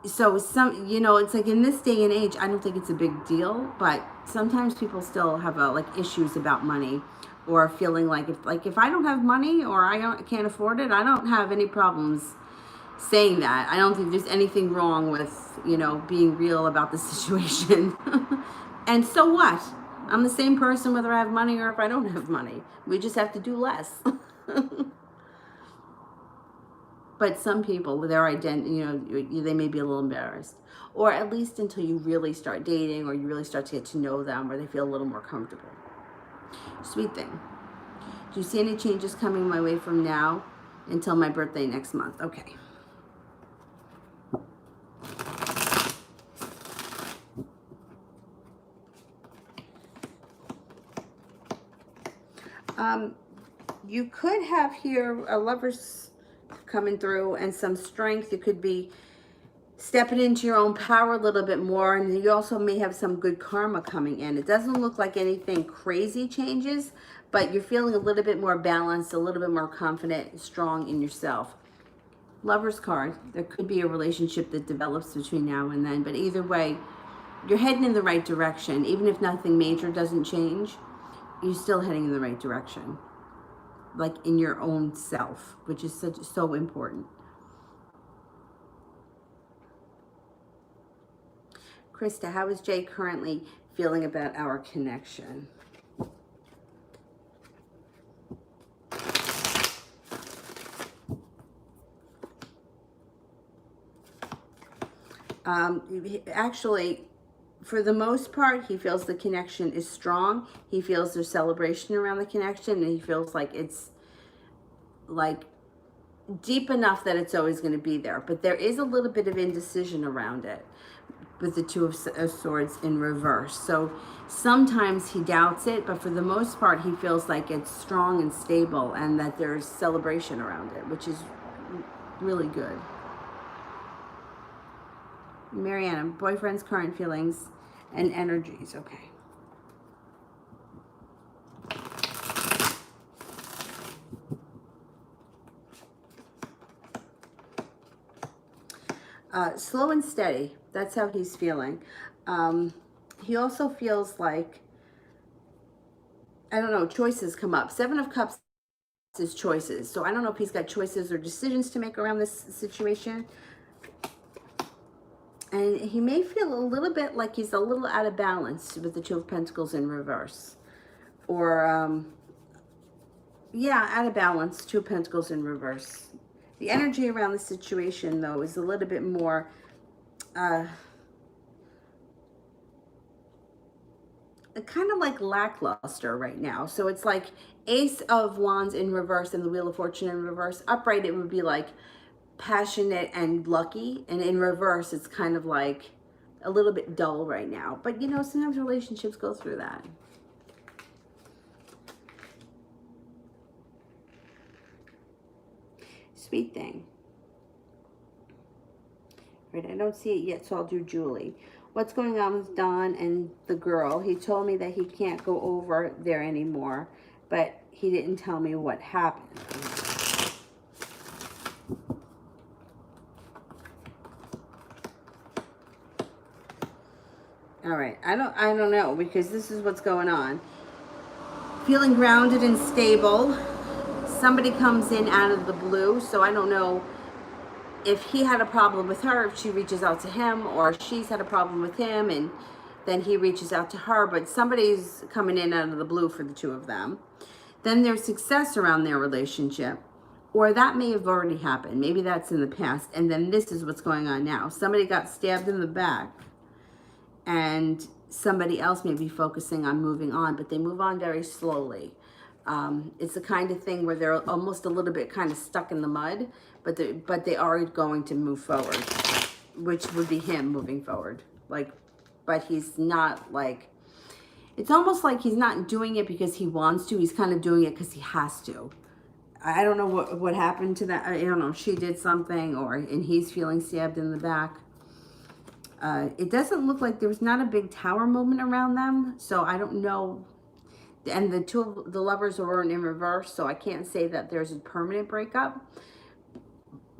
so some, you know, it's like in this day and age, I don't think it's a big deal. But sometimes people still have like issues about money, or feeling like if I don't have money or I can't afford it, I don't have any problems saying that. I don't think there's anything wrong with, you know, being real about the situation. And so what? I'm the same person whether I have money or if I don't have money. We just have to do less. But some people, their identity, you know, they may be a little embarrassed. Or at least until you really start dating or you really start to get to know them or they feel a little more comfortable. Sweet thing. Do you see any changes coming my way from now until my birthday next month? Okay. You could have here a Lover's coming through and some strength. You could be stepping into your own power a little bit more, and you also may have some good karma coming in. It doesn't look like anything crazy changes, but you're feeling a little bit more balanced, a little bit more confident, strong in yourself. Lover's card. There could be a relationship that develops between now and then, but either way, you're heading in the right direction. Even if nothing major doesn't change, you're still heading in the right direction. Like in your own self, which is so important. Krista, how is Jay currently feeling about our connection? Actually, for the most part, he feels the connection is strong. He feels there's celebration around the connection, and he feels like it's like deep enough that it's always going to be there. But there is a little bit of indecision around it with the Two of Swords in reverse. So sometimes he doubts it, but for the most part, he feels like it's strong and stable and that there's celebration around it, which is really good. Mariana, boyfriend's current feelings and energies. Okay. Slow and steady. That's how he's feeling. He also feels like, I don't know, choices come up. Seven of Cups is choices. So I don't know if he's got choices or decisions to make around this situation. And he may feel a little bit like he's a little out of balance with the Two of Pentacles in reverse. Or, yeah, out of balance, Two of Pentacles in reverse. The energy around the situation, though, is a little bit more, kind of like lackluster right now. So it's like Ace of Wands in reverse and the Wheel of Fortune in reverse. Upright, it would be like passionate and lucky, and in reverse it's kind of like a little bit dull right now. But you know, sometimes relationships go through that. Sweet thing. Right, I don't see it yet, so I'll do Julie. What's going on with Don and the girl? He told me that he can't go over there anymore, but he didn't tell me what happened. All right, I don't know, because this is what's going on. Feeling grounded and stable. Somebody comes in out of the blue, so I don't know if he had a problem with her, if she reaches out to him, or she's had a problem with him and then he reaches out to her, but somebody's coming in out of the blue for the two of them. Then there's success around their relationship, or that may have already happened. Maybe that's in the past, and then this is what's going on now. Somebody got stabbed in the back, and somebody else may be focusing on moving on, but they move on very slowly. It's the kind of thing where they're almost a little bit kind of stuck in the mud, but they are going to move forward, which would be him moving forward. Like, but he's not like, it's almost like he's not doing it because he wants to. He's kind of doing it because he has to. I don't know what happened to that. I don't know. She did something, and he's feeling stabbed in the back. It doesn't look like there was not a big tower moment around them, so I don't know. And the lovers are in reverse, so I can't say that there's a permanent breakup.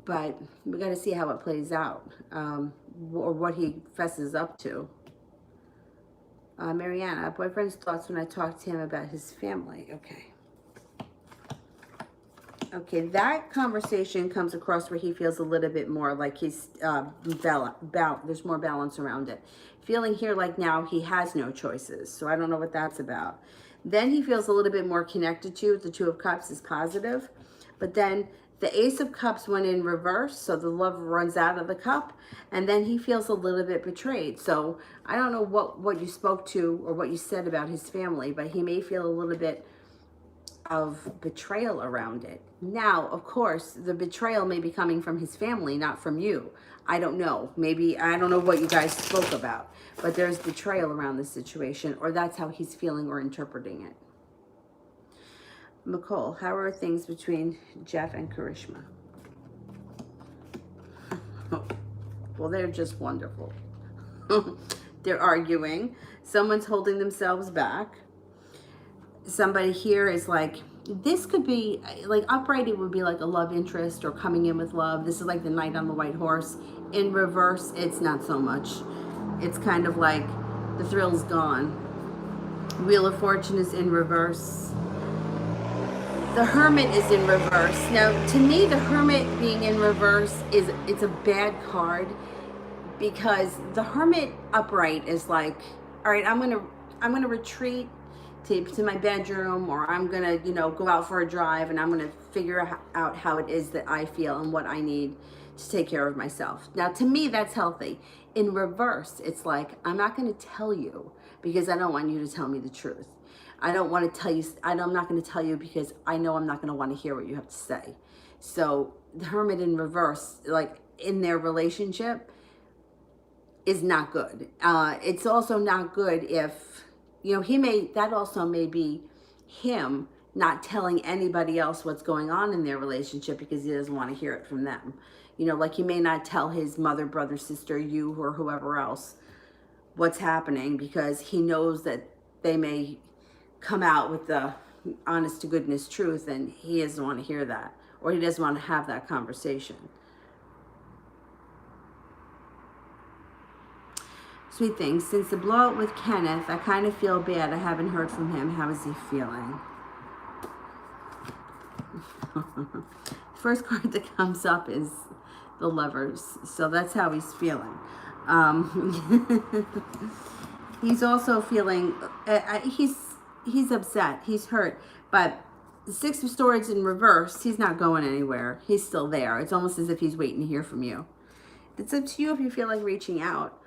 But we got to see how it plays out, or what he fesses up to. Mariana, boyfriend's thoughts when I talked to him about his family. Okay. Okay, that conversation comes across where he feels a little bit more like he's there's more balance around it. Feeling here like now he has no choices. So I don't know what that's about. Then he feels a little bit more connected to you. The Two of Cups is positive. But then the Ace of Cups went in reverse, so the love runs out of the cup, and then he feels a little bit betrayed. So I don't know what you spoke to or what you said about his family, but he may feel a little bit of betrayal around it. Now, of course, the betrayal may be coming from his family, not from you. I don't know. Maybe, I don't know what you guys spoke about, but there's betrayal around this situation, or that's how he's feeling or interpreting it. McCall, how are things between Jeff and Karishma? Well, they're just wonderful. They're arguing. Someone's holding themselves back. Somebody here is like, this could be like upright, it would be like a love interest or coming in with love. This is like the knight on the white horse. In reverse, it's not so much. It's kind of like the thrill's gone. Wheel of Fortune is in reverse. The Hermit is in reverse. Now, to me, the Hermit being in reverse it's a bad card, because the Hermit upright is like, all right, I'm gonna retreat to my bedroom, or I'm gonna, go out for a drive, and I'm gonna figure out how it is that I feel and what I need to take care of myself. Now, to me, that's healthy. In reverse, it's like, I'm not gonna tell you because I don't want you to tell me the truth. I don't want to tell you, I'm not going to tell you because I know I'm not going to want to hear what you have to say. So the Hermit in reverse, like in their relationship, is not good. It's also not good if, that also may be him not telling anybody else what's going on in their relationship because he doesn't want to hear it from them. Like he may not tell his mother, brother, sister, you, or whoever else what's happening because he knows that they may come out with the honest to goodness truth, and he doesn't want to hear that, or he doesn't want to have that conversation. Sweet thing, since the blowout with Kenneth, I kind of feel bad. I haven't heard from him. How is he feeling? First card that comes up is the Lovers, so that's how he's feeling. He's also feeling he's upset, he's hurt, but the Six of Swords in reverse, he's not going anywhere. He's still there. It's almost as if he's waiting to hear from you. It's up to you if you feel like reaching out.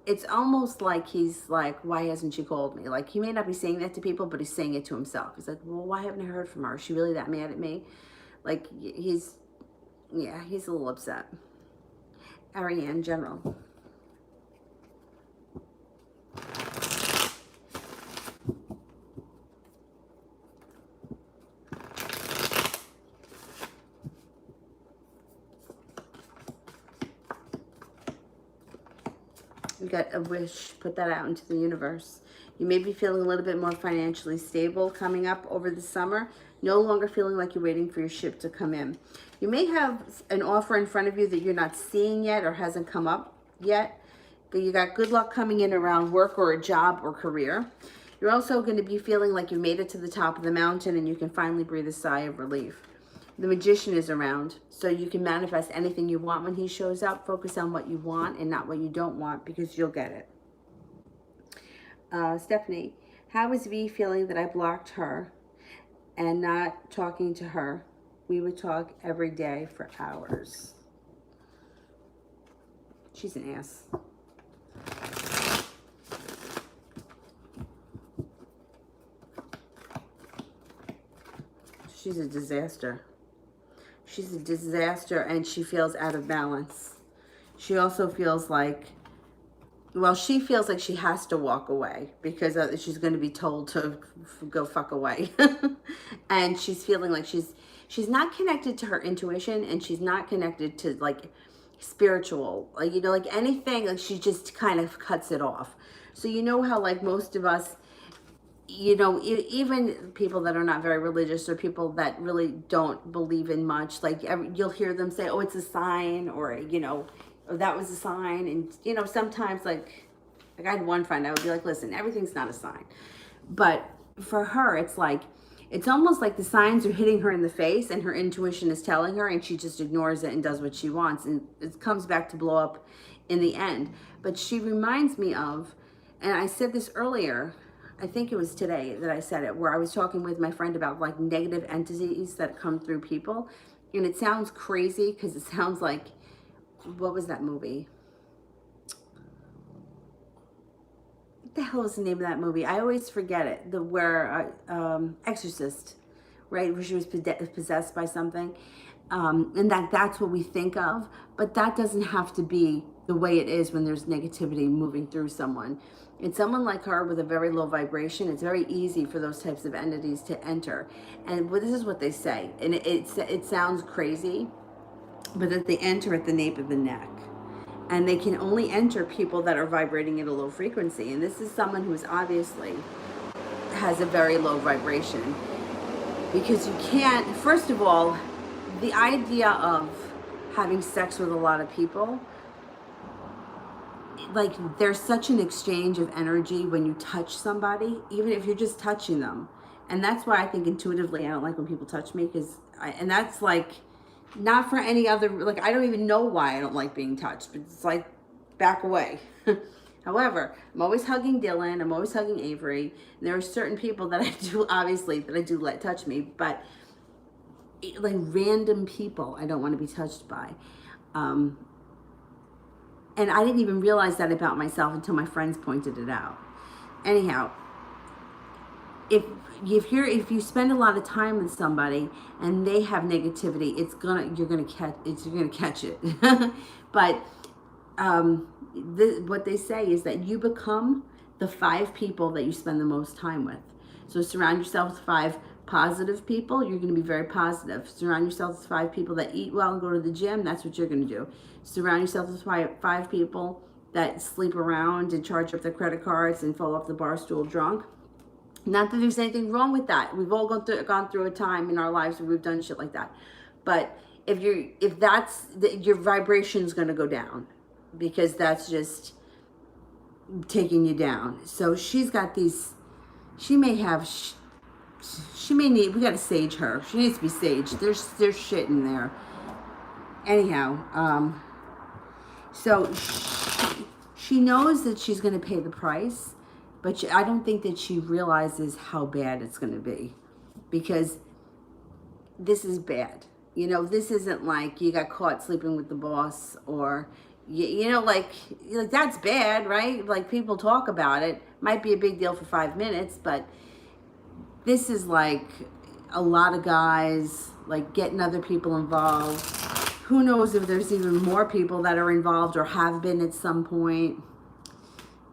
It's almost like he's like, why hasn't she called me? Like, he may not be saying that to people, but he's saying it to himself. He's like, well, why haven't I heard from her? Is she really that mad at me? Like, he's a little upset. Ariane, general. You got a wish, put that out into the universe. You may be feeling a little bit more financially stable coming up over the summer. No longer feeling like you're waiting for your ship to come in. You may have an offer in front of you that you're not seeing yet or hasn't come up yet. But you got good luck coming in around work or a job or career. You're also going to be feeling like you made it to the top of the mountain and you can finally breathe a sigh of relief. The Magician is around, so you can manifest anything you want when he shows up. Focus on what you want and not what you don't want, because you'll get it. Stephanie, how is V feeling that I blocked her and not talking to her? We would talk every day for hours. She's an ass. She's a disaster. She's a disaster, and she feels out of balance. She also feels like, well, she feels like she has to walk away because she's going to be told to go fuck away. And she's feeling like she's not connected to her intuition, and she's not connected to like spiritual, like, like anything, like she just kind of cuts it off. So how like most of us, even people that are not very religious or people that really don't believe in much, like you'll hear them say, oh, it's a sign, or, or that was a sign. And, sometimes like I had one friend, I would be like, listen, everything's not a sign. But for her, it's like, It's almost like the signs are hitting her in the face and her intuition is telling her and she just ignores it and does what she wants. And it comes back to blow up in the end. But she reminds me of, and I said this earlier, I think it was today that I said it, where I was talking with my friend about like negative entities that come through people. And it sounds crazy because it sounds like, what was that movie? What the hell is the name of that movie? I always forget it. Exorcist, right? Where she was possessed by something. And that's what we think of. But that doesn't have to be the way it is when there's negativity moving through someone. It's someone like her with a very low vibration. It's very easy for those types of entities to enter. And this is what they say. And it sounds crazy, but that they enter at the nape of the neck. And they can only enter people that are vibrating at a low frequency. And this is someone who is obviously has a very low vibration. Because you can't, first of all, the idea of having sex with a lot of people, like there's such an exchange of energy when you touch somebody, even if you're just touching them. And that's why I think intuitively I don't like when people touch me, and that's like not for any other, like I don't even know why I don't like being touched, but it's like back away. However, I'm always hugging Dylan, I'm always hugging Avery. And there are certain people that I do, obviously, that I do let touch me, but like random people I don't want to be touched by. And I didn't even realize that about myself until my friends pointed it out. Anyhow, if you spend a lot of time with somebody and they have negativity, you're gonna catch it. But what they say is that you become the 5 people that you spend the most time with. So surround yourself with 5 positive people, you're going to be very positive. Surround yourself with 5 people that eat well and go to the gym, that's what you're going to do. Surround yourself with 5 people that sleep around and charge up their credit cards and fall off the bar stool drunk. Not that there's anything wrong with that. We've all gone through a time in our lives where we've done shit like that. But if that's your vibration is going to go down, because that's just taking you down. So she's got these, she may need, we got to sage her. She needs to be saged. There's shit in there. Anyhow, so she knows that she's going to pay the price, but I don't think that she realizes how bad it's going to be, because this is bad. You know, this isn't like you got caught sleeping with the boss, or you know, like that's bad, right? Like people talk about it. Might be a big deal for 5 minutes, but this is like a lot of guys like getting other people involved. Who knows if there's even more people that are involved or have been at some point.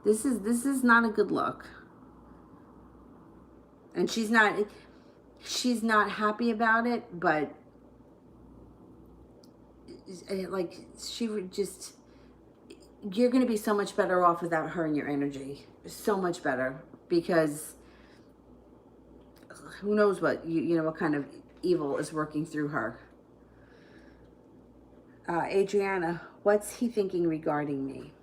This is not a good look. And she's not happy about it, but like she would just, you're going to be so much better off without her in your energy. So much better, because who knows what you know what kind of evil is working through her. Adriana, what's he thinking regarding me?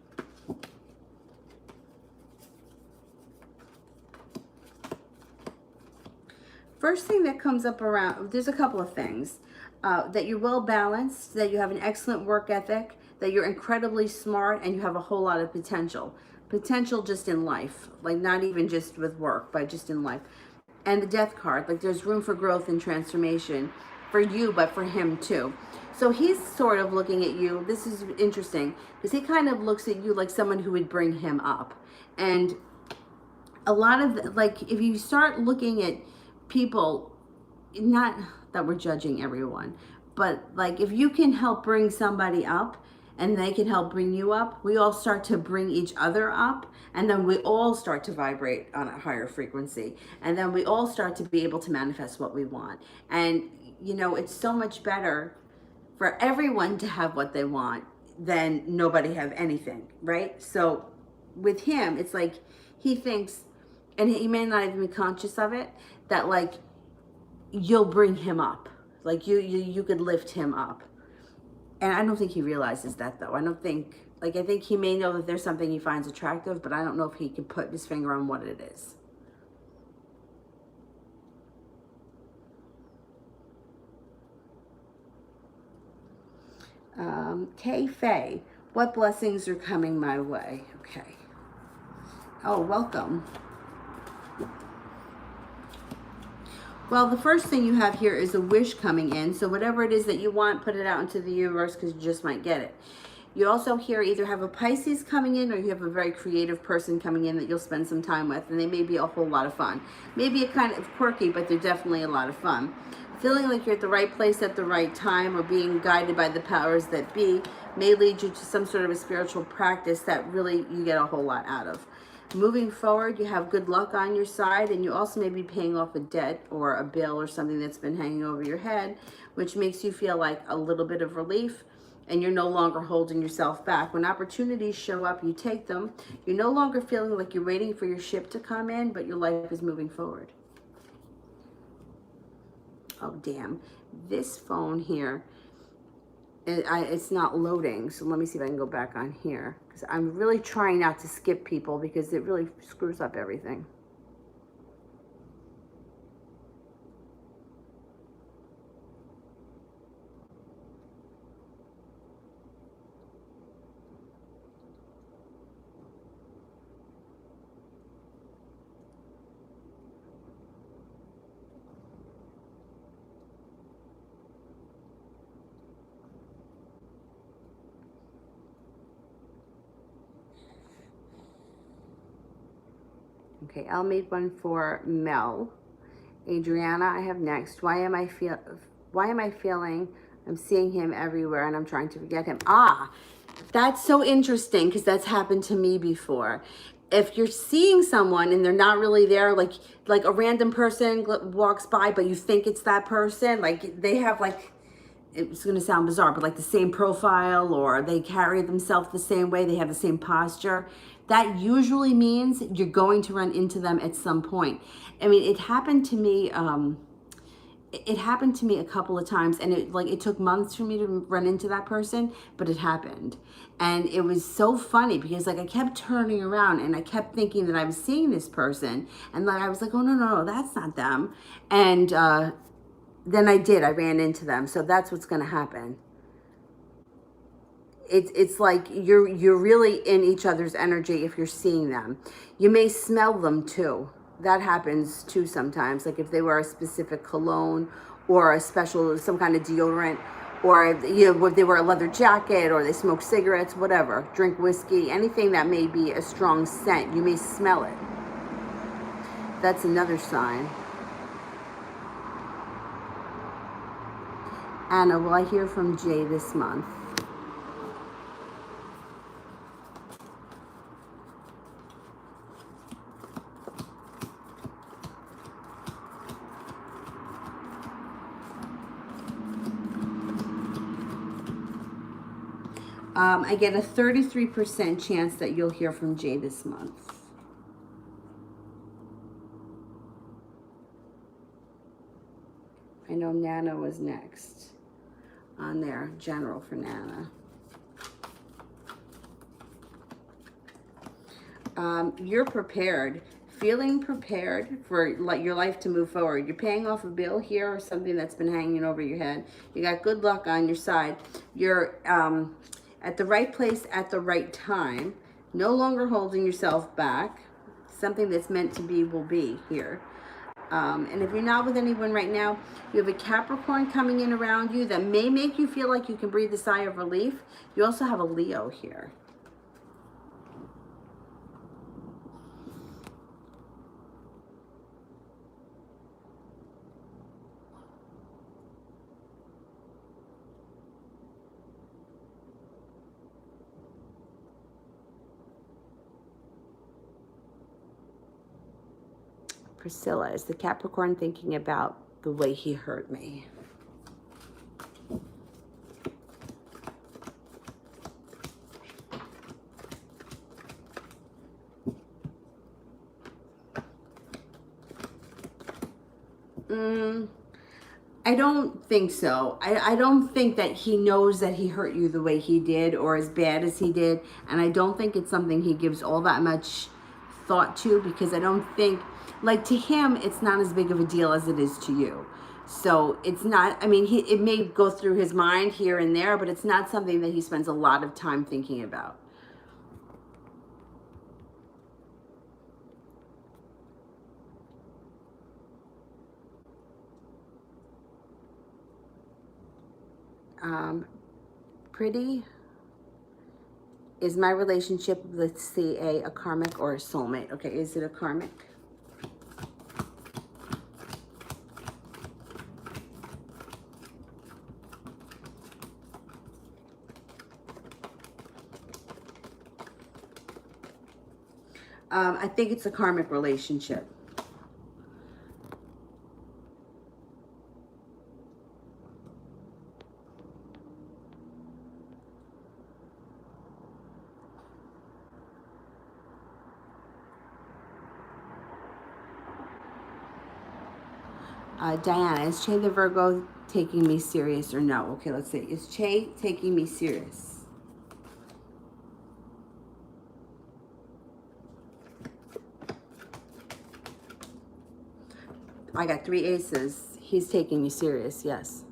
First thing that comes up around, there's a couple of things. That you're well balanced, that you have an excellent work ethic, that you're incredibly smart, and you have a whole lot of potential. Potential just in life, like not even just with work, but just in life. And the Death card, like there's room for growth and transformation for you, but for him too. So he's sort of looking at you. This is interesting because he kind of looks at you like someone who would bring him up. And a lot of, like, if you start looking at people, not that we're judging everyone, but like if you can help bring somebody up and they can help bring you up, we all start to bring each other up, and then we all start to vibrate on a higher frequency, and then we all start to be able to manifest what we want. And you know, it's so much better for everyone to have what they want than nobody have anything, right? So with him, it's like he thinks, and he may not even be conscious of it, that like you'll bring him up, like you could lift him up. And I don't think he realizes that though. I don't think, like, I think he may know that there's something he finds attractive, but I don't know if he can put his finger on what it is. Kay Faye, what blessings are coming my way? Okay. Oh, welcome. Well, the first thing you have here is a wish coming in. So whatever it is that you want, put it out into the universe because you just might get it. You also here either have a Pisces coming in or you have a very creative person coming in that you'll spend some time with, and they may be a whole lot of fun. Maybe a kind of quirky, but they're definitely a lot of fun. Feeling like you're at the right place at the right time or being guided by the powers that be may lead you to some sort of a spiritual practice that really you get a whole lot out of. Moving forward, you have good luck on your side, and you also may be paying off a debt or a bill or something that's been hanging over your head, which makes you feel like a little bit of relief, and you're no longer holding yourself back. When opportunities show up, you take them. You're no longer feeling like you're waiting for your ship to come in, but your life is moving forward. Oh, damn. This phone here, it's not loading, so let me see if I can go back on here, because I'm really trying not to skip people because it really screws up everything. Okay, I'll make one for Mel. Adriana, I have next. Why am I feeling I'm seeing him everywhere and I'm trying to forget him? Ah, that's so interesting because that's happened to me before. If you're seeing someone and they're not really there, like a random person walks by, but you think it's that person, like they have like, it's going to sound bizarre, but like the same profile, or they carry themselves the same way, they have the same posture, that usually means you're going to run into them at some point. I mean, it happened to me a couple of times, and it took months for me to run into that person, but it happened. And it was so funny because like I kept turning around and I kept thinking that I was seeing this person, and like I was like, oh no, that's not them. And then I ran into them. So that's what's going to happen. It's like you're really in each other's energy if you're seeing them. You may smell them too. That happens too sometimes. Like if they wear a specific cologne or a special, some kind of deodorant, or if they wear a leather jacket or they smoke cigarettes, whatever, drink whiskey, anything that may be a strong scent, you may smell it. That's another sign. Anna, will I hear from Jay this month? I get a 33% chance that you'll hear from Jay this month. I know Nana was next on there, general for Nana. You're prepared, feeling prepared for your life to move forward. You're paying off a bill here or something that's been hanging over your head. You got good luck on your side. You're at the right place at the right time, no longer holding yourself back. Something that's meant to be will be here. And if you're not with anyone right now, you have a Capricorn coming in around you that may make you feel like you can breathe a sigh of relief. You also have a Leo here. Priscilla, is the Capricorn thinking about the way he hurt me? I don't think so. I don't think that he knows that he hurt you the way he did or as bad as he did. And I don't think it's something he gives all that much thought to, because I don't think, like, to him, it's not as big of a deal as it is to you. So it's not, I mean, it may go through his mind here and there, but it's not something that he spends a lot of time thinking about. Pretty. Is my relationship, let's see, a karmic or a soulmate? Okay, is it a karmic? I think it's a karmic relationship. Diana, is Che the Virgo taking me serious or no? Okay, let's see. Is Che taking me serious? I got 3 aces. He's taking me serious, yes.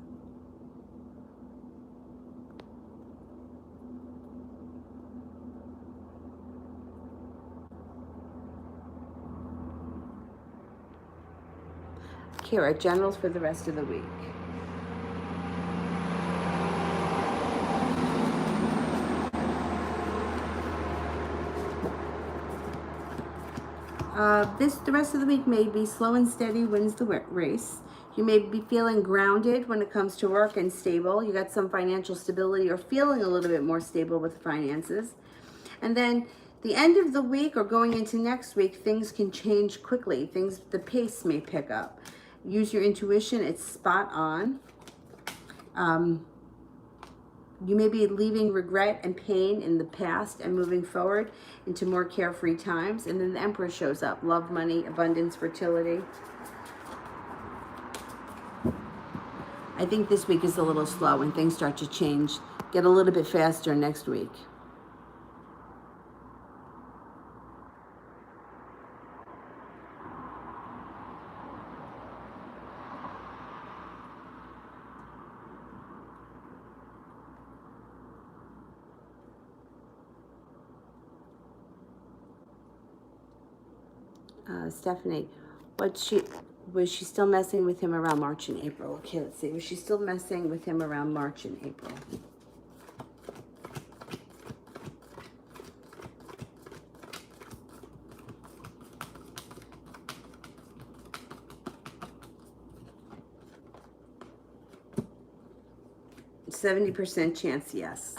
Kira, generals for the rest of the week. The rest of the week may be slow and steady wins the race. You may be feeling grounded when it comes to work and stable. You got some financial stability or feeling a little bit more stable with finances. And then the end of the week or going into next week, things can change quickly. The pace may pick up. Use your intuition. It's spot on. You may be leaving regret and pain in the past and moving forward into more carefree times. And then the Emperor shows up. Love, money, abundance, fertility. I think this week is a little slow and things start to change. Get a little bit faster next week. Stephanie, was she still messing with him around March and April? Okay, let's see. Was she still messing with him around March and April? %70 chance, yes.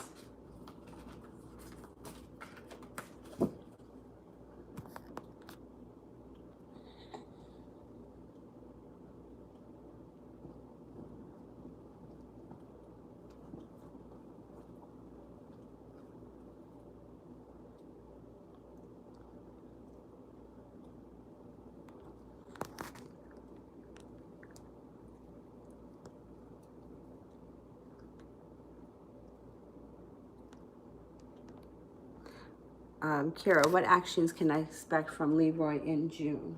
Kira, what actions can I expect from Leroy in June?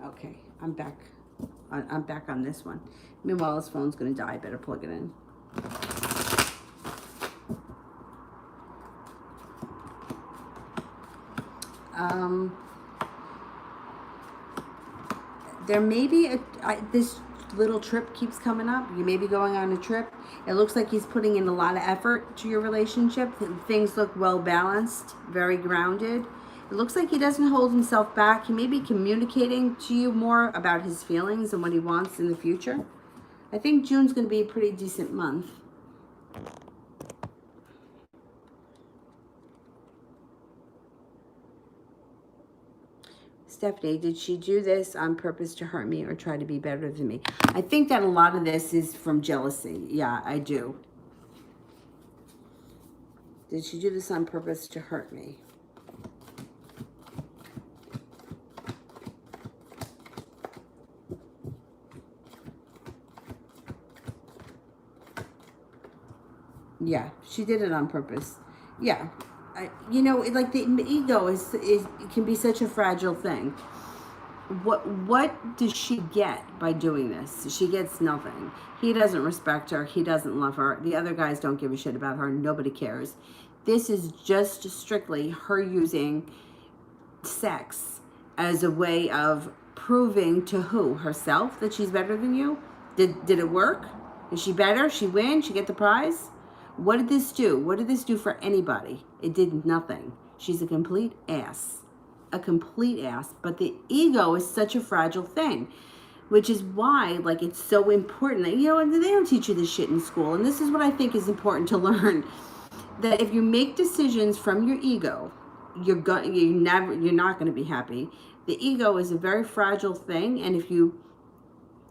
Okay, I'm back. I'm back on this one. Meanwhile, his phone's going to die. I better plug it in. There may be this little trip keeps coming up. You may be going on a trip. It looks like he's putting in a lot of effort to your relationship. Things look well balanced, very grounded. It looks like he doesn't hold himself back. He may be communicating to you more about his feelings and what he wants in the future. I think June's going to be a pretty decent month. Stephanie, did she do this on purpose to hurt me or try to be better than me? I think that a lot of this is from jealousy. Yeah, I do. Did she do this on purpose to hurt me? Yeah, she did it on purpose. Yeah. You know, like the ego it can be such a fragile thing. what does she get by doing this? She gets nothing. He doesn't respect her. He doesn't love her. The other guys don't give a shit about her. Nobody cares. This is just strictly her using sex as a way of proving to who? Herself that she's better than you? Did it work? Is she better? She win? She get the prize? What did this do? What did this do for anybody? It did nothing. She's a complete ass. A complete ass. But the ego is such a fragile thing, which is why, like, it's so important that, you know, and they don't teach you this shit in school. And this is what I think is important to learn, that if you make decisions from your ego, you're not going to be happy. The ego is a very fragile thing, and if you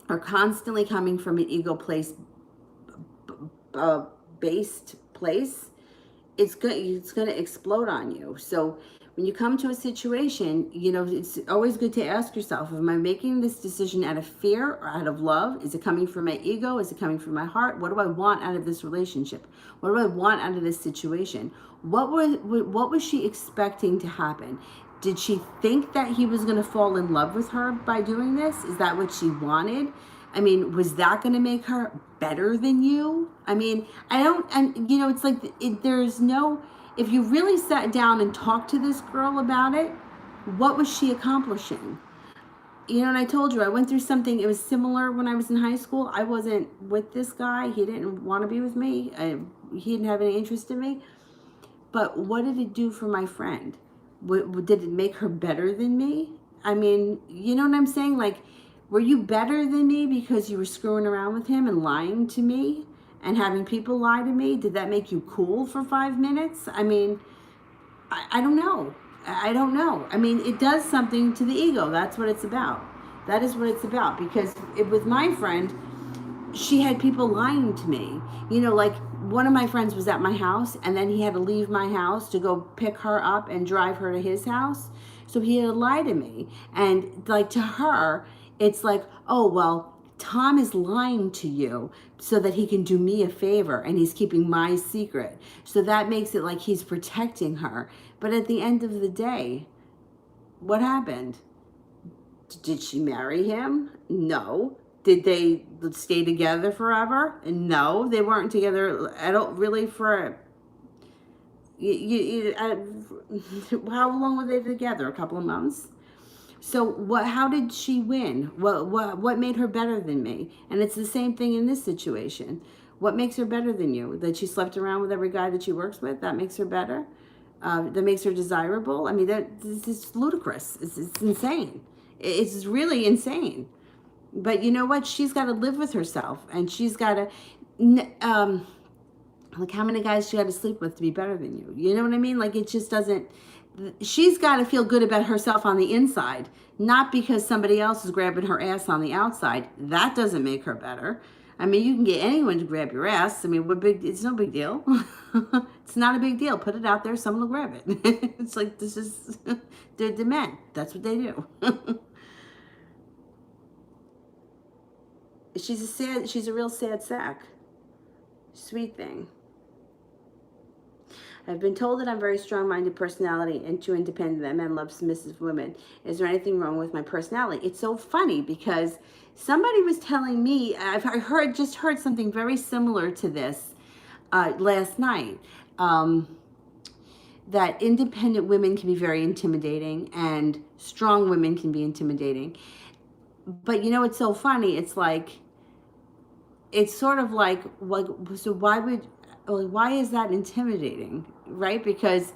are constantly coming from an ego based place, it's going to explode on you. So when you come to a situation, you know, it's always good to ask yourself, am I making this decision out of fear or out of love? Is it coming from my ego? Is it coming from my heart? What do I want out of this relationship? What do I want out of this situation? What was she expecting to happen? Did she think that he was going to fall in love with her by doing this? Is that what she wanted? I mean, was that going to make her better than you? I mean, and you know, it's like, there's no, if you really sat down and talked to this girl about it, what was she accomplishing? You know, and I told you, I went through something, it was similar when I was in high school. I wasn't with this guy. He didn't want to be with me. He didn't have any interest in me. But what did it do for my friend? Did it make her better than me? I mean, you know what I'm saying? Like, were you better than me because you were screwing around with him and lying to me and having people lie to me? Did that make you cool for 5 minutes? I mean, I don't know. I don't know. I mean, it does something to the ego. That's what it's about. That is what it's about. Because with my friend, she had people lying to me. You know, like, one of my friends was at my house, and then he had to leave my house to go pick her up and drive her to his house. So he had to lie to me. And, like, to her, it's like, oh, well, Tom is lying to you so that he can do me a favor, and he's keeping my secret. So that makes it like he's protecting her. But at the end of the day, what happened? Did she marry him? No. Did they stay together forever? No, they weren't together. I don't really for. How long were they together? A couple of months. So what? How did she win? What made her better than me? And it's the same thing in this situation. What makes her better than you? That she slept around with every guy that she works with? That makes her better. That makes her desirable. I mean, it's ludicrous. It's insane. It's really insane. But you know what? She's got to live with herself, and she's got to, like, how many guys she got to sleep with to be better than you? You know what I mean? Like, it just doesn't. She's got to feel good about herself on the inside, not because somebody else is grabbing her ass on the outside. That doesn't make her better. I mean, you can get anyone to grab your ass. I mean, it's no big deal. It's not a big deal. Put it out there, someone will grab it. It's like, this is, they're men. That's what they do. She's a real sad sack. Sweet thing. I've been told that I'm a very strong-minded personality and too independent, that men love submissive women. Is there anything wrong with my personality? It's so funny because somebody was telling me, I just heard something very similar to this last night, that independent women can be very intimidating and strong women can be intimidating. But you know, it's so funny. It's like, it's sort of like, so why is that intimidating, right? Because,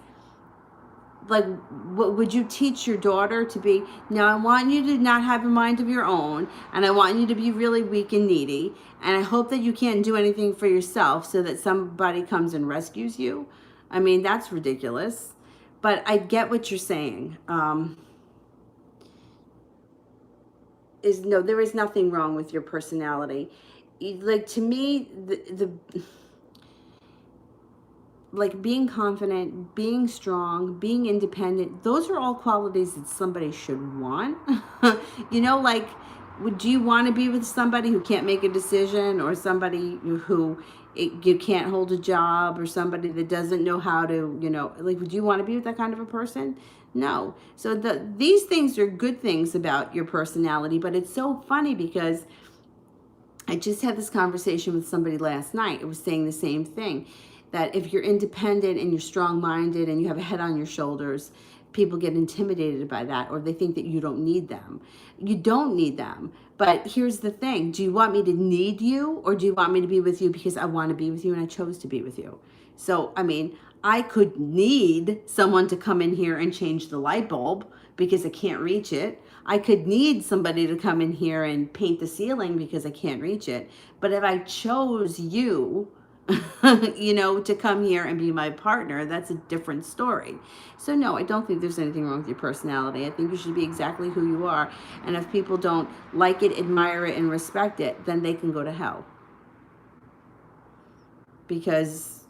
like, would you teach your daughter to be, now I want you to not have a mind of your own, and I want you to be really weak and needy, and I hope that you can't do anything for yourself so that somebody comes and rescues you. I mean, that's ridiculous. But I get what you're saying. No, there is nothing wrong with your personality. Like, to me, like, being confident, being strong, being independent, those are all qualities that somebody should want. You know, like, do you want to be with somebody who can't make a decision, or somebody who you can't hold a job, or somebody that doesn't know how to, like, would you want to be with that kind of a person? No. So these things are good things about your personality, but it's so funny because I just had this conversation with somebody last night. It was saying the same thing, that if you're independent and you're strong-minded and you have a head on your shoulders, people get intimidated by that, or they think that you don't need them. You don't need them. But here's the thing. Do you want me to need you, or do you want me to be with you because I want to be with you and I chose to be with you? So, I mean, I could need someone to come in here and change the light bulb because I can't reach it. I could need somebody to come in here and paint the ceiling because I can't reach it. But if I chose you, to come here and be my partner, that's a different story. So no, I don't think there's anything wrong with your personality. I think you should be exactly who you are. And if people don't like it, admire it, and respect it, then they can go to hell. Because,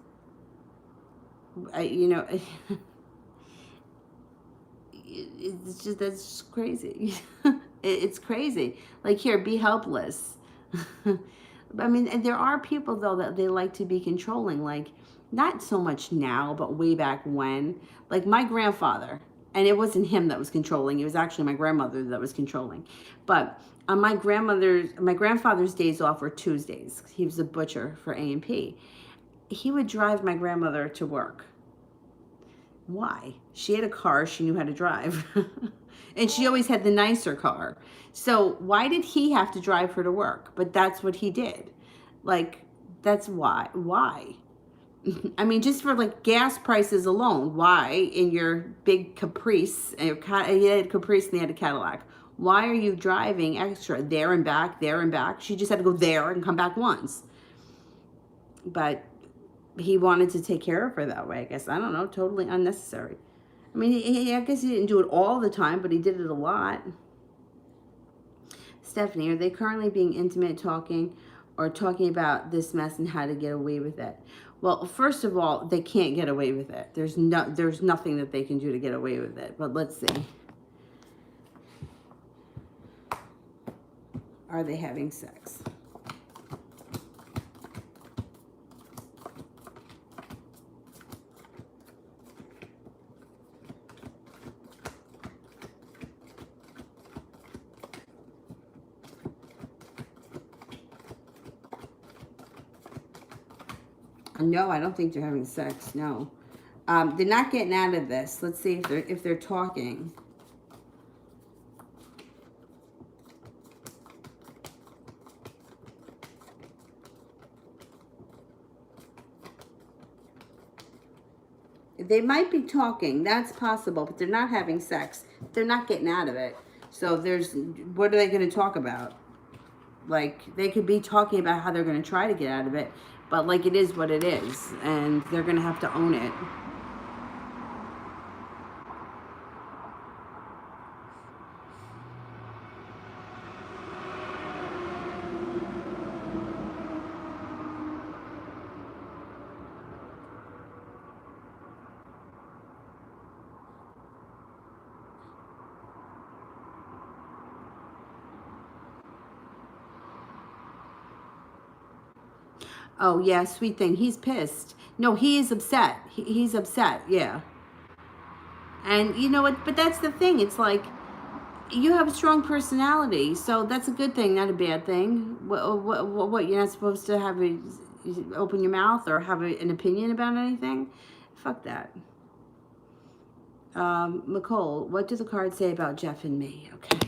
it's just, that's just crazy. It's crazy. Like, here, be helpless. I mean, and there are people, though, that they like to be controlling. Like, not so much now, but way back when. Like, my grandfather, and it wasn't him that was controlling. It was actually my grandmother that was controlling. But on my grandfather's days off were Tuesdays. He was a butcher for A&P. He would drive my grandmother to work. Why? She had a car she knew how to drive. And she always had the nicer car. So why did he have to drive her to work? But that's what he did. Like, that's why. Why? I mean, just for like gas prices alone, why in your big Caprice, he had a Caprice and he had a Cadillac, why are you driving extra there and back, there and back? She just had to go there and come back once. But he wanted to take care of her that way, I guess. I don't know, totally unnecessary. I mean, I guess he didn't do it all the time, but he did it a lot. Stephanie, are they currently being intimate, talking, or talking about this mess and how to get away with it? Well, first of all, they can't get away with it. There's nothing that they can do to get away with it. But let's see. Are they having sex? No, I don't think they're having sex. No, they're not getting out of this. Let's see if they're talking. They might be talking. That's possible, but they're not having sex. They're not getting out of it. So what are they going to talk about? Like, they could be talking about how they're going to try to get out of it. But, like, it is what it is, and they're going to have to own it. Oh, yeah, sweet thing. He's pissed. No, he is upset. He's upset, yeah. And you know what? But that's the thing. It's like, you have a strong personality, so that's a good thing, not a bad thing. What you're not supposed to open your mouth or have an opinion about anything? Fuck that. Nicole, what do the cards say about Jeff and me? Okay.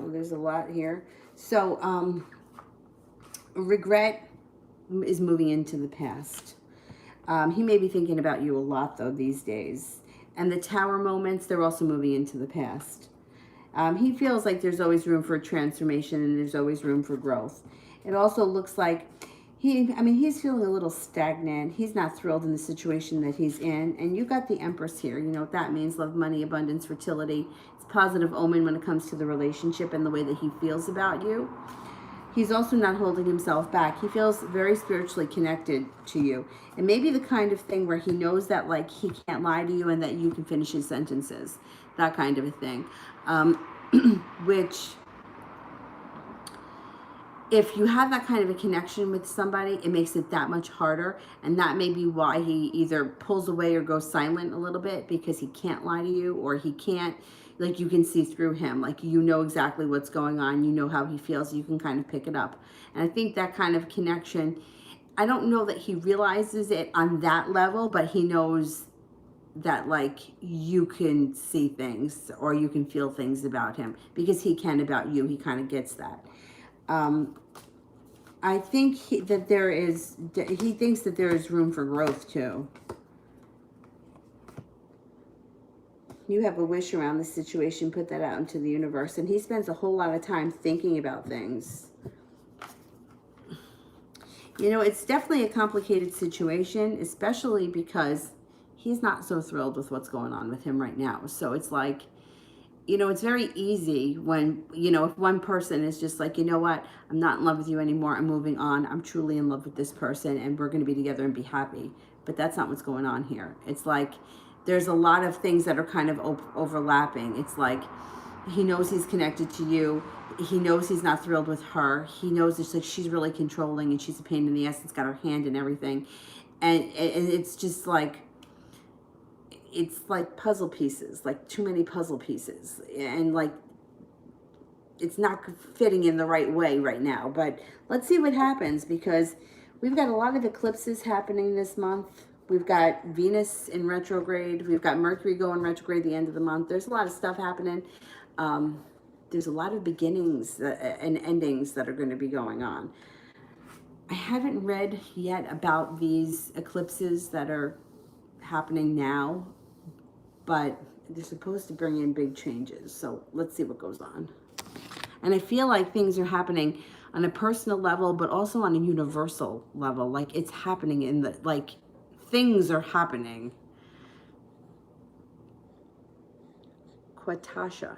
There's a lot here. So, regret is moving into the past. He may be thinking about you a lot, though, these days. And the tower moments, they're also moving into the past. He feels like there's always room for transformation and there's always room for growth. It also looks like he's feeling a little stagnant. He's not thrilled in the situation that he's in. And you got the Empress here. You know what that means: love, money, abundance, fertility. It's a positive omen when it comes to the relationship and the way that he feels about you. He's also not holding himself back. He feels very spiritually connected to you. It may be the kind of thing where he knows that, like, he can't lie to you and that you can finish his sentences. That kind of a thing. Which, if you have that kind of a connection with somebody, it makes it that much harder. And that may be why he either pulls away or goes silent a little bit, because he can't lie to you, or he can't, like, you can see through him. Like, you know exactly what's going on. You know how he feels. You can kind of pick it up. And I think that kind of connection, I don't know that he realizes it on that level, but he knows that, like, you can see things or you can feel things about him, because he can about you. He kind of gets that. I think he thinks that there is room for growth too. You have a wish around the situation, put that out into the universe. And he spends a whole lot of time thinking about things. You know, it's definitely a complicated situation, especially because he's not so thrilled with what's going on with him right now. So it's like, you know, it's very easy when, you know, if one person is just like, you know what, I'm not in love with you anymore, I'm moving on, I'm truly in love with this person, and we're going to be together and be happy. But that's not what's going on here. It's like, there's a lot of things that are kind of overlapping. It's like, he knows he's connected to you. He knows he's not thrilled with her. He knows it's like she's really controlling and she's a pain in the ass. It's got her hand in everything. And it's just like, it's like puzzle pieces, like too many puzzle pieces. And like, it's not fitting in the right way right now. But let's see what happens, because we've got a lot of eclipses happening this month. We've got Venus in retrograde. We've got Mercury going retrograde the end of the month. There's a lot of stuff happening. There's a lot of beginnings and endings that are going to be going on. I haven't read yet about these eclipses that are happening now, but they're supposed to bring in big changes. So let's see what goes on. And I feel like things are happening on a personal level, but also on a universal level. Like, it's happening in the, like, things are happening. Quatasha.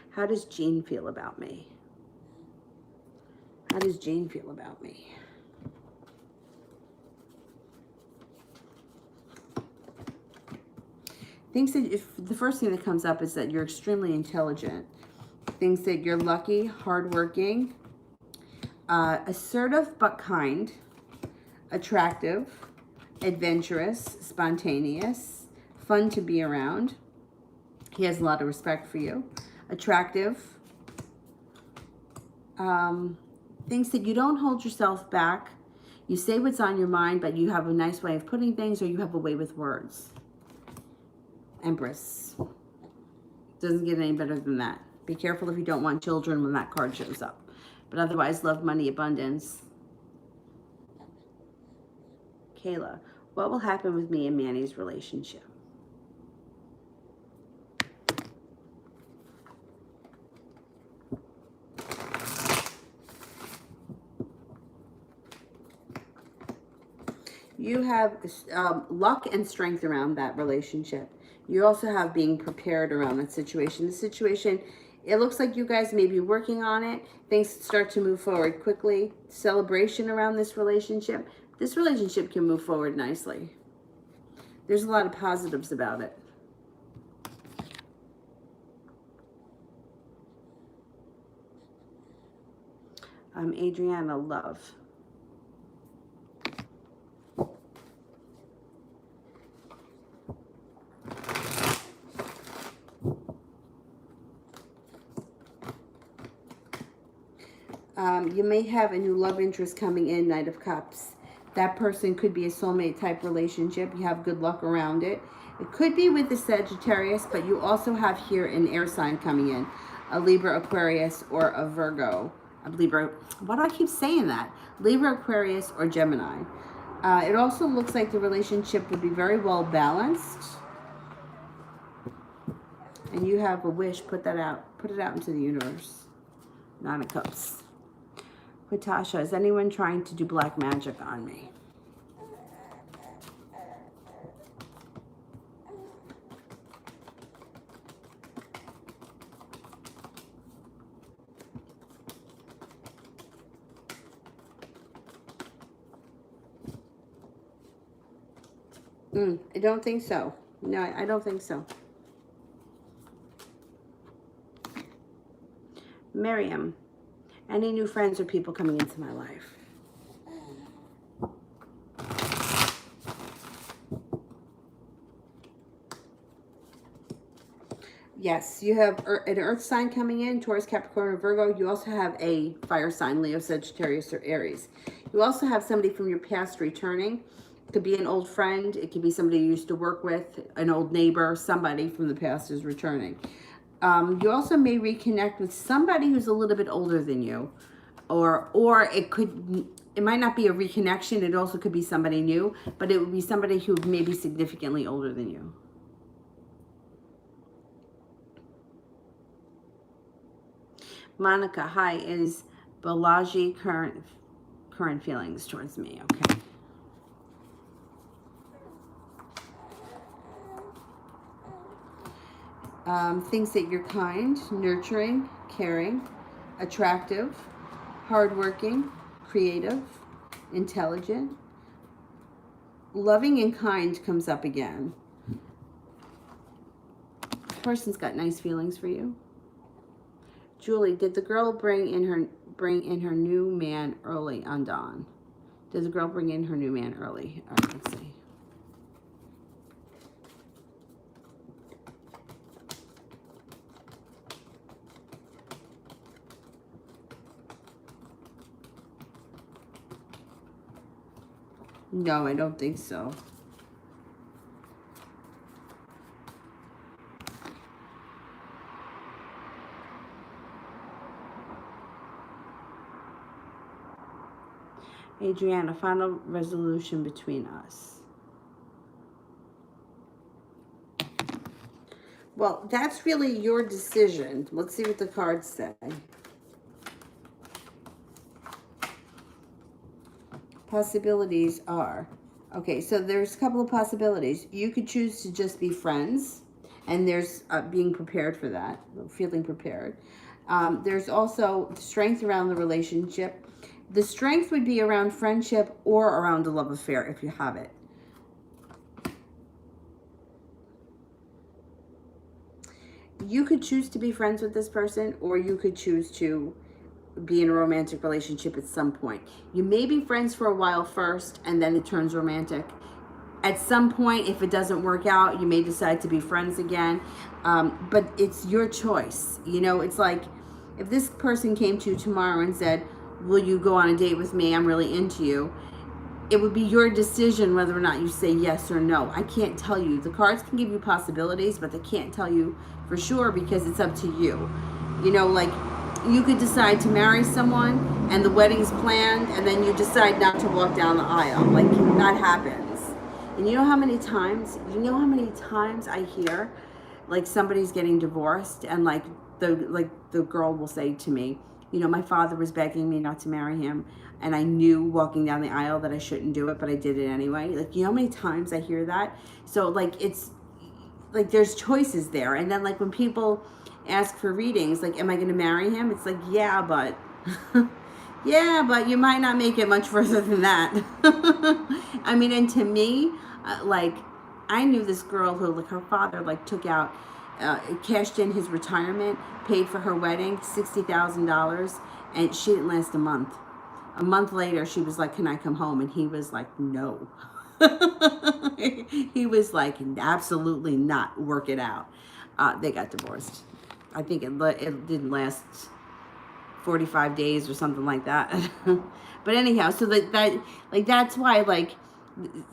How does Jean feel about me? How does Jean feel about me? Thinks that if the first thing that comes up is that you're extremely intelligent. Thinks that you're lucky, hardworking, assertive but kind, attractive, adventurous, spontaneous, fun to be around. He has a lot of respect for you. Attractive. Thinks that you don't hold yourself back. You say what's on your mind, but you have a nice way of putting things, or you have a way with words. Empress. Doesn't get any better than that. Be careful if you don't want children when that card shows up. But otherwise, love, money, abundance. Kayla. What will happen with me and Manny's relationship? You have luck and strength around that relationship. You also have being prepared around that situation. The situation, it looks like you guys may be working on it. Things start to move forward quickly. Celebration around this relationship. This relationship can move forward nicely. There's a lot of positives about it. Adriana, love. You may have a new love interest coming in, Knight of Cups. That person could be a soulmate type relationship. You have good luck around it. It could be with the Sagittarius, but you also have here an air sign coming in. A Libra, Aquarius, or a Virgo. A Libra, why do I keep saying that? Libra, Aquarius, or Gemini. It also looks like the relationship would be very well balanced. And you have a wish, put that out. Put it out into the universe. Nine of Cups. Natasha, is anyone trying to do black magic on me? I don't think so. No, I don't think so. Miriam, any new friends or people coming into my life? Yes, you have an earth sign coming in, Taurus, Capricorn, or Virgo. You also have a fire sign, Leo, Sagittarius, or Aries. You also have somebody from your past returning. It could be an old friend. It could be somebody you used to work with, an old neighbor. Somebody from the past is returning. You also may reconnect with somebody who's a little bit older than you. Or it might not be a reconnection. It also could be somebody new, but it would be somebody who may be significantly older than you. Monica, hi, is Balaji current feelings towards me? Okay. Thinks that you're kind, nurturing, caring, attractive, hardworking, creative, intelligent, loving and kind comes up again. This person's got nice feelings for you. Julie, did the girl bring in her new man early on Dawn? Did the girl bring in her new man early? All right, let's see. No, I don't think so. Adriana, final resolution between us. Well, that's really your decision. Let's see what the cards say. Possibilities are, okay, so there's a couple of possibilities. You could choose to just be friends, and there's being prepared for that, feeling prepared. There's also strength around the relationship. The strength would be around friendship or around a love affair if you have it. You could choose to be friends with this person, or you could choose to be in a romantic relationship at some point. You may be friends for a while first, and then it turns romantic. At some point, if it doesn't work out, you may decide to be friends again. But it's your choice. You know, it's like if this person came to you tomorrow and said, will you go on a date with me? I'm really into you. It would be your decision whether or not you say yes or no. I can't tell you. The cards can give you possibilities, but they can't tell you for sure because it's up to you. You know, like you could decide to marry someone and the wedding's planned and then you decide not to walk down the aisle. Like that happens. And you know how many times I hear like somebody's getting divorced and like the girl will say to me, you know, my father was begging me not to marry him and I knew walking down the aisle that I shouldn't do it, but I did it anyway. Like, you know how many times I hear that? So like it's like there's choices there. And then like when people ask for readings, like, am I going to marry him? It's like, yeah, but yeah, but you might not make it much further than that. I mean, and to me, like, I knew this girl who, like, her father, like, took out, cashed in his retirement, paid for her wedding, $60,000, and she didn't last a month. A month later, she was like, can I come home? And he was like, no. He was like, absolutely not, work it out. They got divorced. I think it didn't last 45 days or something like that. But anyhow, so that's why, like,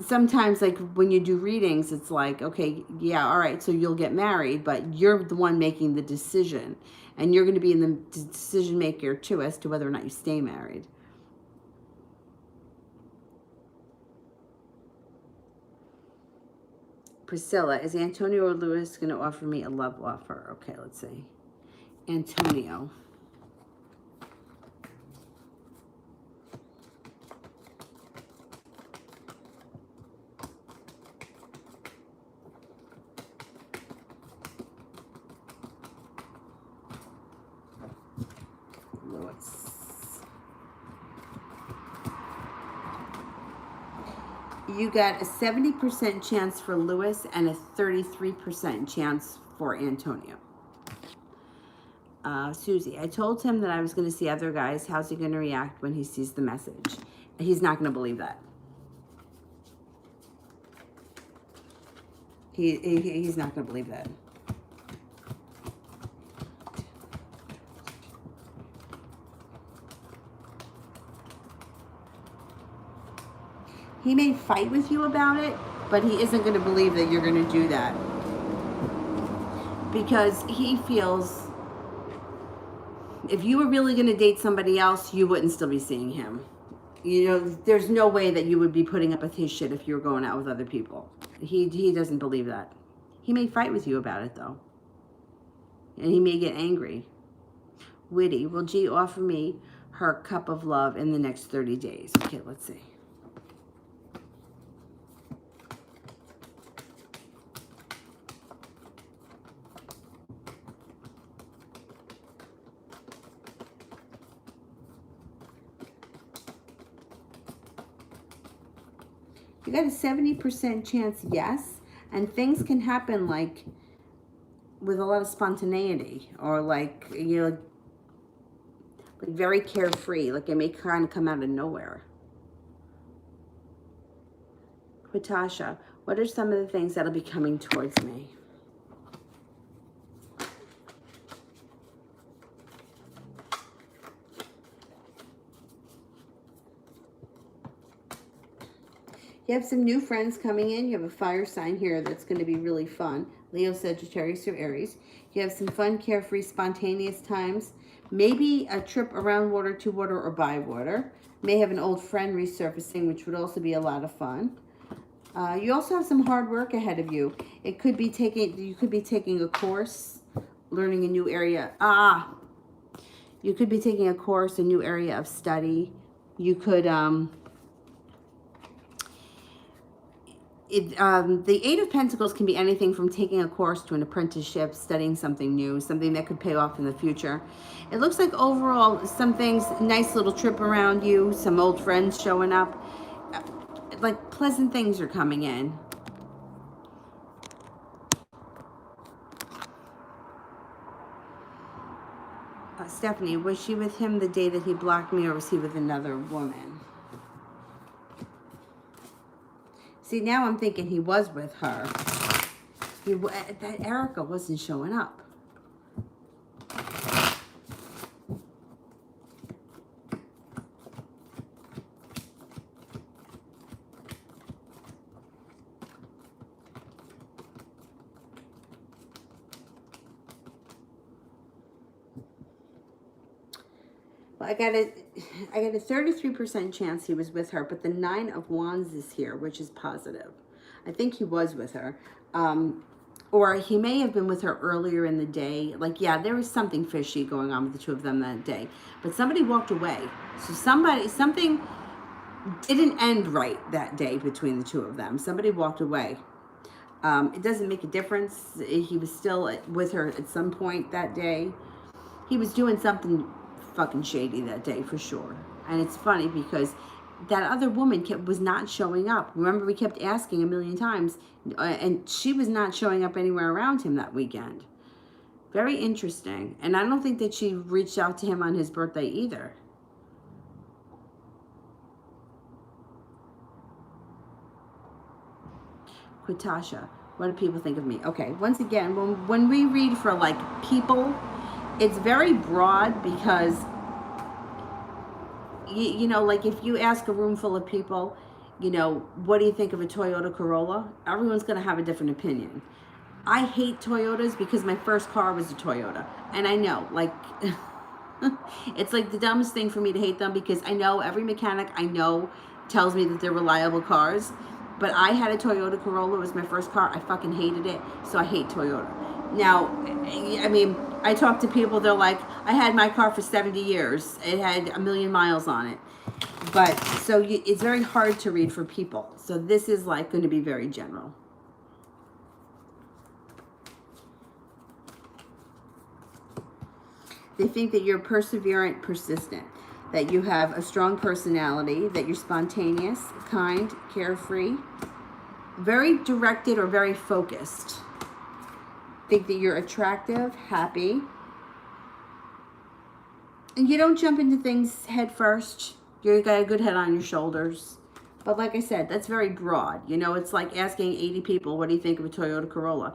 sometimes, like, when you do readings, it's like, okay, yeah, all right, so you'll get married, but you're the one making the decision, and you're going to be in the decision maker too as to whether or not you stay married. Priscilla, is Antonio or Lewis going to offer me a love offer? Okay, let's see. Antonio. You got a 70% chance for Lewis and a 33% chance for Antonio. Susie, I told him that I was going to see other guys. How's he going to react when he sees the message? He's not going to believe that. He's not going to believe that. He may fight with you about it, but he isn't going to believe that you're going to do that. Because he feels if you were really going to date somebody else, you wouldn't still be seeing him. You know, there's no way that you would be putting up with his shit if you were going out with other people. He doesn't believe that. He may fight with you about it, though. And he may get angry. Witty, will G offer me her cup of love in the next 30 days? Okay, let's see. You got a 70% chance, yes, and things can happen like with a lot of spontaneity, or like, you know, like very carefree, like it may kind of come out of nowhere. Natasha, what are some of the things that'll be coming towards me? You have some new friends coming in. You have a fire sign here that's going to be really fun. Leo, Sagittarius, or Aries. You have some fun, carefree, spontaneous times. Maybe a trip around water, to water, or by water. May have an old friend resurfacing, which would also be a lot of fun. You also have some hard work ahead of you. It could be you could be taking a course, learning a new area. You could be taking a course, a new area of study. You could the Eight of Pentacles can be anything from taking a course to an apprenticeship, studying something new, something that could pay off in the future. It looks like overall some things, nice little trip around you, some old friends showing up, like pleasant things are coming in. Stephanie, was she with him the day that he blocked me, or was he with another woman? See, now I'm thinking he was with her. That Erica wasn't showing up. Well, I got a 33% chance he was with her, but the Nine of Wands is here, which is positive. I think he was with her. Or he may have been with her earlier in the day. Like, yeah, there was something fishy going on with the two of them that day. But somebody walked away. So something didn't end right that day between the two of them. Somebody walked away. It doesn't make a difference. He was still with her at some point that day. He was doing something fucking shady that day for sure. And it's funny because that other woman was not showing up. Remember, we kept asking a million times, and she was not showing up anywhere around him that weekend. Very interesting. And I don't think that she reached out to him on his birthday either. Quatasha, what do people think of me? Okay, once again, when we read for like people, it's very broad because, you know, like if you ask a room full of people, you know, what do you think of a Toyota Corolla? Everyone's going to have a different opinion. I hate Toyotas because my first car was a Toyota. And I know, like, it's like the dumbest thing for me to hate them because I know every mechanic I know tells me that they're reliable cars. But I had a Toyota Corolla. It was my first car. I fucking hated it. So I hate Toyota. Now, I mean, I talk to people, they're like, I had my car for 70 years. It had 1 million miles on it. But, so it's very hard to read for people. So this is like going to be very general. They think that you're perseverant, persistent. that you have a strong personality, that you're spontaneous, kind, carefree, very directed or very focused. Think that you're attractive, happy. And you don't jump into things head first. You got a good head on your shoulders. But like I said, that's very broad. You know, it's like asking 80 people, what do you think of a Toyota Corolla?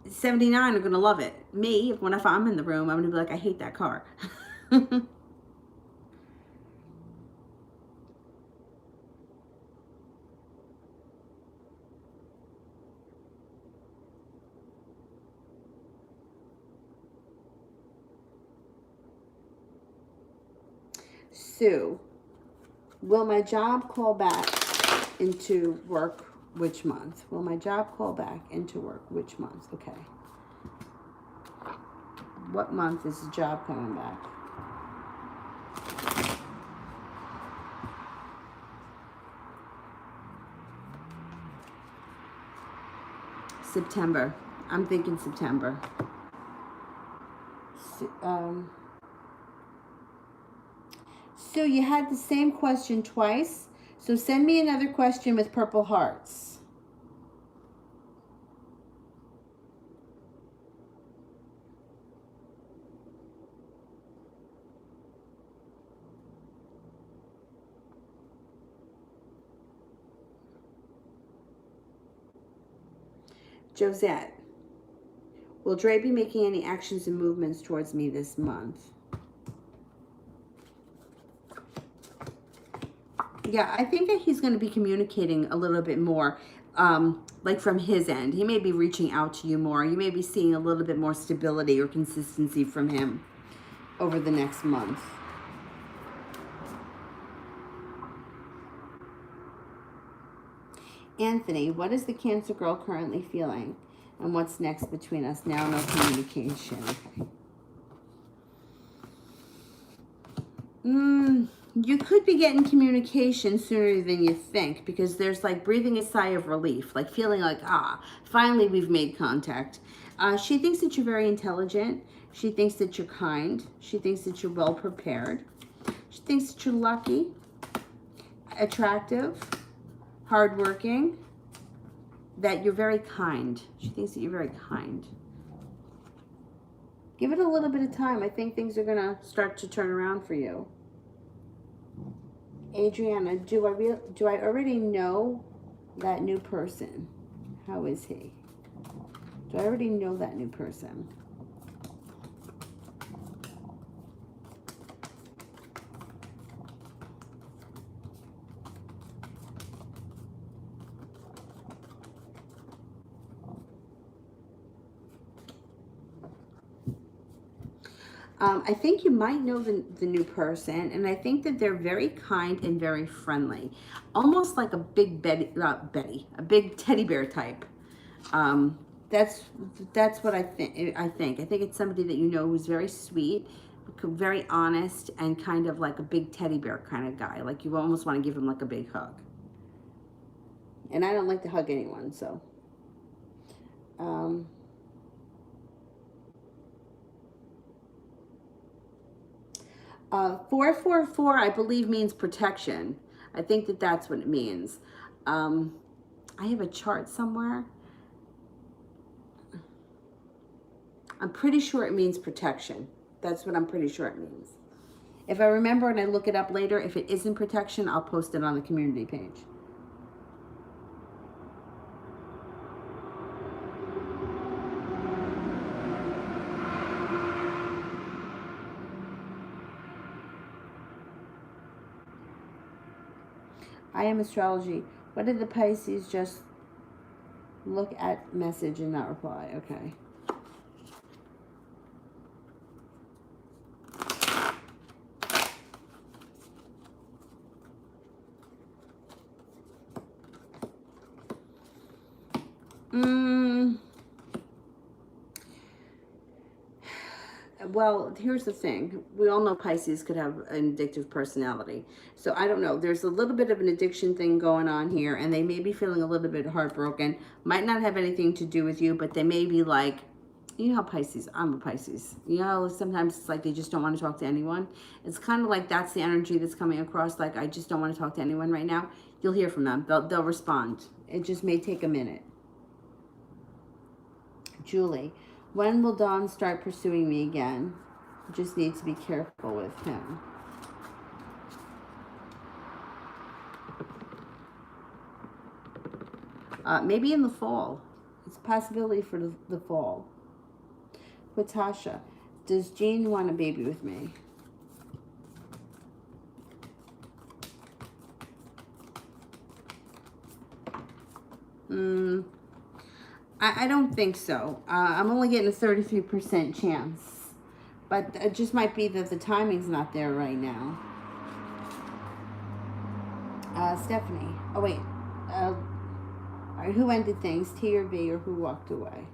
79 are going to love it. Me, if I'm in the room, I'm going to be like, I hate that car. Sue, will my job call back into work which month? Will my job call back into work which month? Okay. What month is the job coming back? September. I'm thinking September. So you had the same question twice. So send me another question with purple hearts. Josette, will Dre be making any actions and movements towards me this month? Yeah, I think that he's going to be communicating a little bit more, like from his end. He may be reaching out to you more. You may be seeing a little bit more stability or consistency from him over the next month. Anthony, what is the Cancer girl currently feeling? And what's next between us? Now, no communication. Okay. You could be getting communication sooner than you think, because there's like breathing a sigh of relief, like feeling like, finally we've made contact. She thinks that you're very intelligent. She thinks that you're kind. She thinks that you're well prepared. She thinks that you're lucky, attractive, hardworking, that you're very kind. She thinks that you're very kind. Give it a little bit of time. I think things are going to start to turn around for you. Adriana, do I already know that new person? How is he? Do I already know that new person? I think you might know the new person, and I think that they're very kind and very friendly, almost like a big a big teddy bear type. That's what I think. I think it's somebody that you know who's very sweet, very honest, and kind of like a big teddy bear kind of guy. Like you almost want to give him like a big hug. And I don't like to hug anyone, so. 444, I believe, means protection. I think that that's what it means. I have a chart somewhere. I'm pretty sure it means protection. That's what I'm pretty sure it means. If I remember and I look it up later, if it isn't protection, I'll post it on the community page. I am astrology. What did the Pisces just look at message and not reply? Okay. Well, here's the thing. We all know Pisces could have an addictive personality. So I don't know. There's a little bit of an addiction thing going on here, and they may be feeling a little bit heartbroken. Might not have anything to do with you, but they may be like You know how Pisces, I'm a Pisces. You know, sometimes it's like they just don't want to talk to anyone. It's kind of like that's the energy that's coming across. Like, I just don't want to talk to anyone right now. You'll hear from them. They'll respond. It just may take a minute. Julie, when will Don start pursuing me again? Just need to be careful with him. Maybe in the fall. It's a possibility for the fall. Natasha, does Jean want a baby with me? I don't think so. I'm only getting a 33% chance. But it just might be that the timing's not there right now. Stephanie. Oh, wait. All right, who ended things? T or V, or who walked away?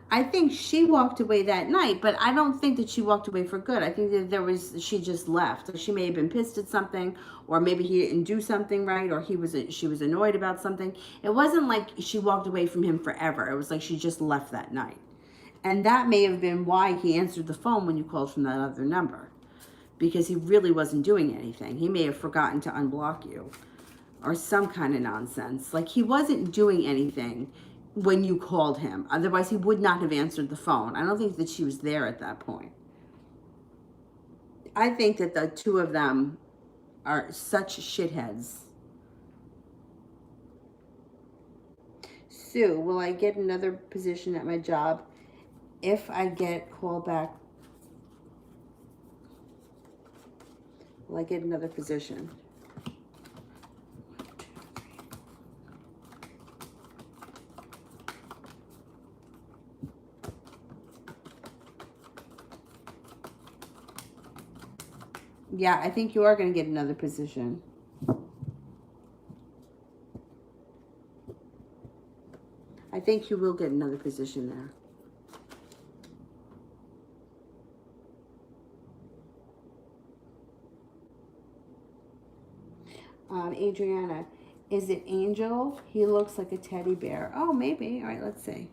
I think she walked away that night, but I don't think that she walked away for good. I think that she just left. She may have been pissed at something, or maybe he didn't do something right, or she was annoyed about something. It wasn't like she walked away from him forever. It was like she just left that night. And that may have been why he answered the phone when you called from that other number, because he really wasn't doing anything. He may have forgotten to unblock you or some kind of nonsense. Like, he wasn't doing anything when you called him. Otherwise, he would not have answered the phone. I don't think that she was there at that point. I think that the two of them are such shitheads. Sue, will I get another position at my job if I get called back? Will I get another position? Yeah, I think you are going to get another position. I think you will get another position there. Adriana, is it Angel? He looks like a teddy bear. Oh, maybe. All right, let's see.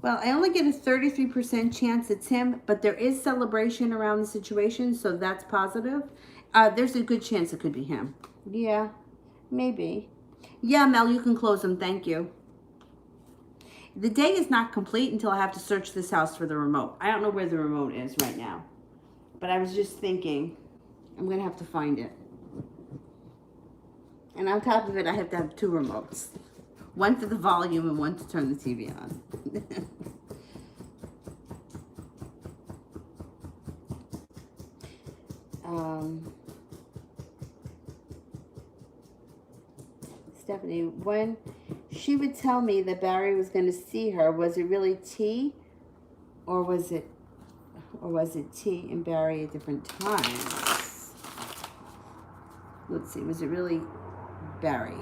Well, I only get a 33% chance it's him, but there is celebration around the situation, so that's positive. There's a good chance it could be him. Yeah, maybe. Yeah, Mel, you can close them. Thank you. The day is not complete until I have to search this house for the remote. I don't know where the remote is right now, but I was just thinking I'm going to have to find it. And on top of it, I have to have two remotes. One for the volume and one to turn the TV on. Stephanie, when she would tell me that Barry was going to see her, was it really T, or was it T and Barry at different times? Let's see, was it really Barry?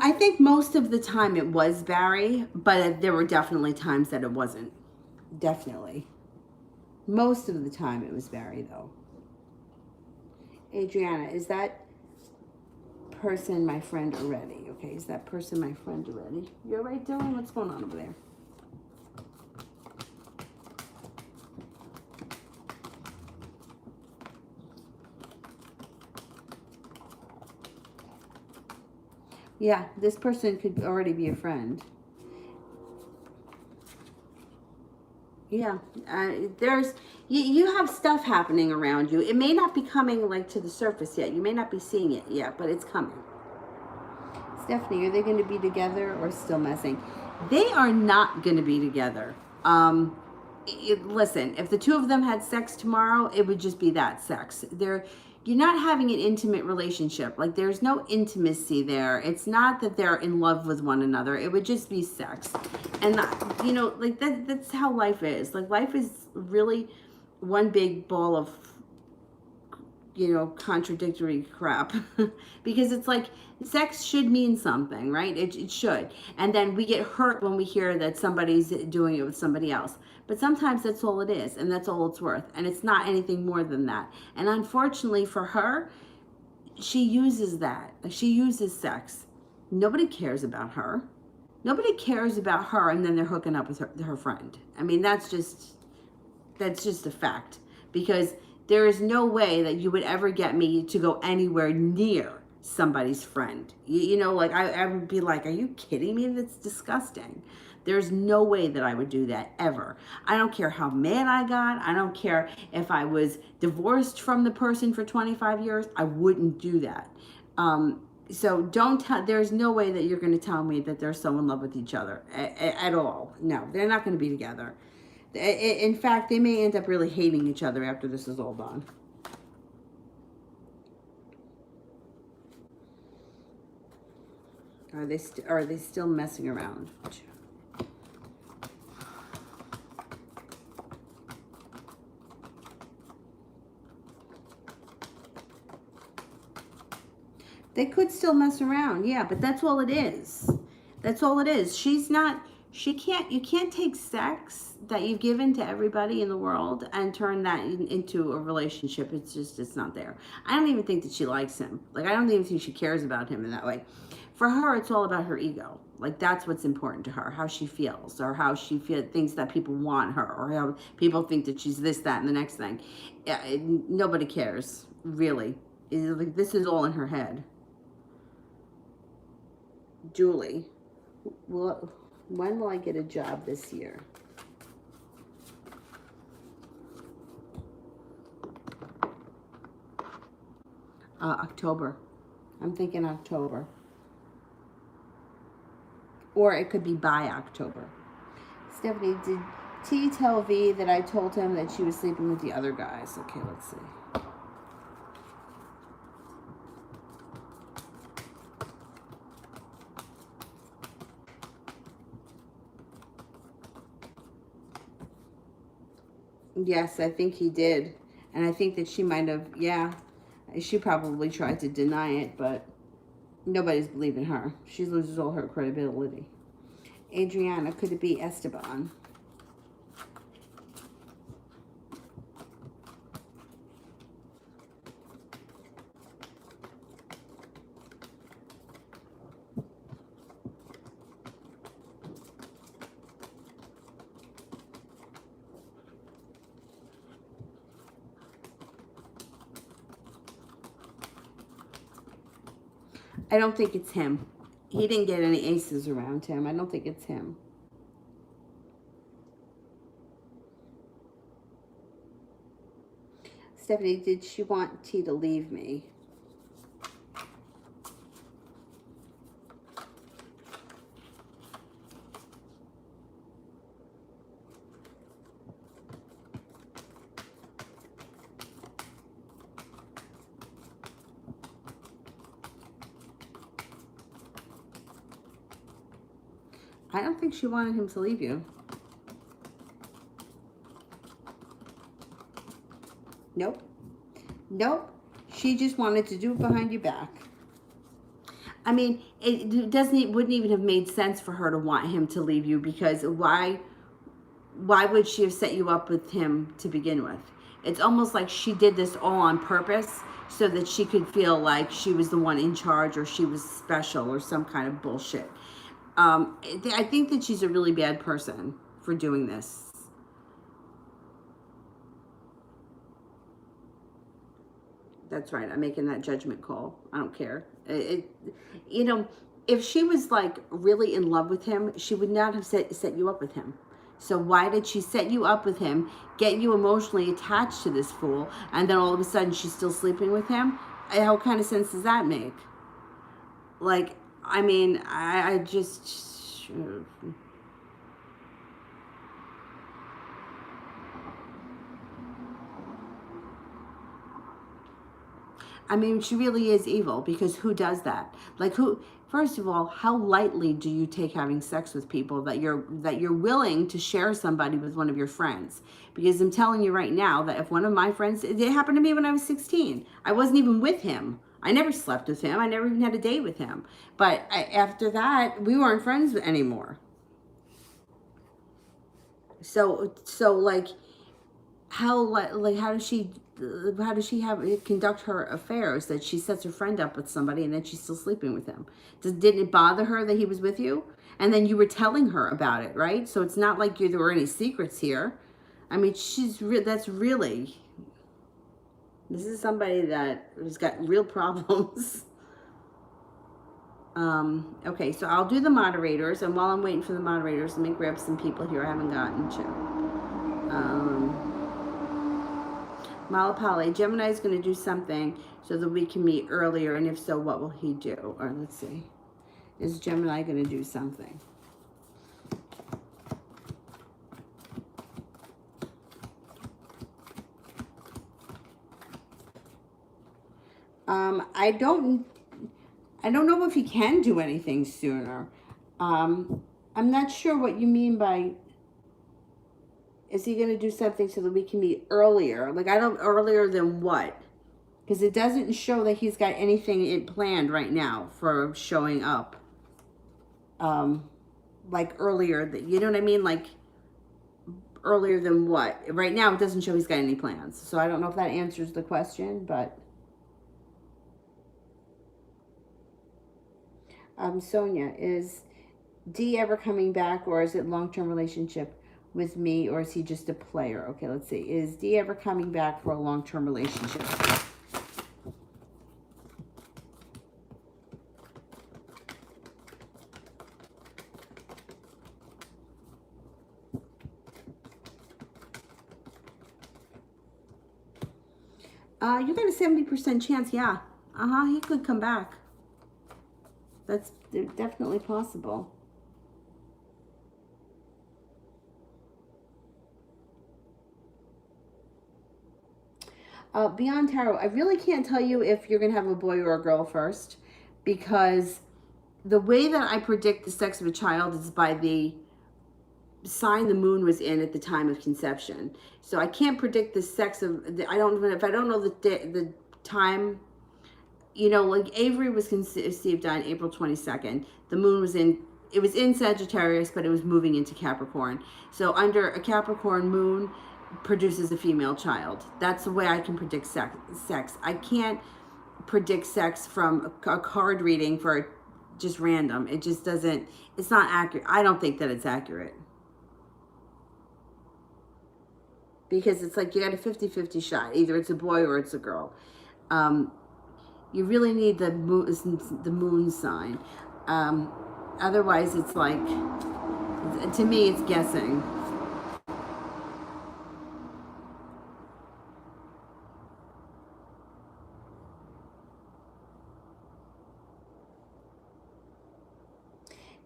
I think most of the time it was Barry, but there were definitely times that it wasn't. Definitely. Most of the time it was Barry, though. Adriana, is that person my friend already? Okay, is that person my friend already? You're right, Dylan? What's going on over there? Yeah, this person could already be a friend. Yeah, you have stuff happening around you. It may not be coming like to the surface yet. You may not be seeing it yet, but it's coming. Stephanie, are they going to be together or still messing? They are not going to be together. Listen, if the two of them had sex tomorrow, it would just be that sex. you're not having an intimate relationship. Like, there's no intimacy there. It's not that they're in love with one another. It would just be sex. And, you know, like, that's how life is. Like, life is really one big ball of, you know, contradictory crap. Because it's like, sex should mean something, right? It should. And then we get hurt when we hear that somebody's doing it with somebody else. But sometimes that's all it is, and that's all it's worth. And it's not anything more than that. And unfortunately for her, she uses that. She uses sex. Nobody cares about her. Nobody cares about her, and then they're hooking up with her friend. I mean, that's just a fact. Because there is no way that you would ever get me to go anywhere near somebody's friend. You know, like, I would be like, are you kidding me? That's disgusting. There's no way that I would do that ever. I don't care how mad I got. I don't care if I was divorced from the person for 25 years. I wouldn't do that. So don't tell, there's no way that you're going to tell me that they're so in love with each other at all. No, they're not going to be together. In fact, they may end up really hating each other after this is all done. Are they still messing around? They could still mess around, yeah, but that's all it is. That's all it is. You can't take sex that you've given to everybody in the world and turn that into a relationship. It's not there. I don't even think that she likes him. Like, I don't even think she cares about him in that way. For her, it's all about her ego. Like, that's what's important to her, how she feels, or how she thinks that people want her, or how people think that she's this, that, and the next thing. Nobody cares, really. Like, this is all in her head. Julie, well, when will I get a job this year? October. I'm thinking October. Or it could be by October. Stephanie, did T tell V that I told him that she was sleeping with the other guys? Okay, let's see. Yes, I think he did. And I think that she might have, yeah, she probably tried to deny it, but nobody's believing her. She loses all her credibility. Adriana, could it be Esteban? I don't think it's him. He didn't get any aces around him. I don't think it's him. Stephanie, did she want T to leave me? I don't think she wanted him to leave you. Nope. Nope. She just wanted to do it behind your back. I mean, wouldn't even have made sense for her to want him to leave you, because why would she have set you up with him to begin with? It's almost like she did this all on purpose so that she could feel like she was the one in charge, or she was special, or some kind of bullshit. I think that she's a really bad person for doing this. That's right. I'm making that judgment call. I don't care. You know, if she was like really in love with him, she would not have set you up with him. So why did she set you up with him, get you emotionally attached to this fool, and then all of a sudden she's still sleeping with him? What kind of sense does that make? Like, I mean, I just... I mean, she really is evil, because who does that? Like, who? First of all, how lightly do you take having sex with people that you're willing to share somebody with one of your friends? Because I'm telling you right now that if one of my friends, it happened to me when I was 16. I wasn't even with him. I never slept with him. I never even had a date with him. But after that, we weren't friends anymore. So like, how does she conduct her affairs, that she sets her friend up with somebody and then she's still sleeping with him? Didn't it bother her that he was with you? And then you were telling her about it, right? So it's not like there were any secrets here. I mean, this is somebody that has got real problems. Okay, so I'll do the moderators, and while I'm waiting for the moderators, let me grab some people here I haven't gotten to. Malapali, Gemini is going to do something so that we can meet earlier, and if so, what will he do? Or let's see, is Gemini going to do something? I don't know if he can do anything sooner. I'm not sure what you mean by, is he going to do something so that we can meet earlier? Like, earlier than what? Because it doesn't show that he's got anything planned right now for showing up. Like earlier, you know what I mean? Like, earlier than what? Right now, it doesn't show he's got any plans. So I don't know if that answers the question, but... Sonia, is D ever coming back, or is it long-term relationship with me, or is he just a player? Okay, let's see. Is D ever coming back for a long-term relationship? You got a 70% chance, yeah. He could come back. That's definitely possible. Beyond Tarot, I really can't tell you if you're going to have a boy or a girl first, because the way that I predict the sex of a child is by the sign the moon was in at the time of conception. So I can't predict the sex of, if I don't know the time. You know, like Avery was conceived on April 22nd. The moon was in Sagittarius, but it was moving into Capricorn. So under a Capricorn moon produces a female child. That's the way I can predict sex. I can't predict sex from a card reading for just random. It just doesn't, it's not accurate. I don't think that it's accurate. Because it's like you got a 50-50 shot. Either it's a boy or it's a girl. You really need the moon sign. Otherwise, it's like, to me, it's guessing.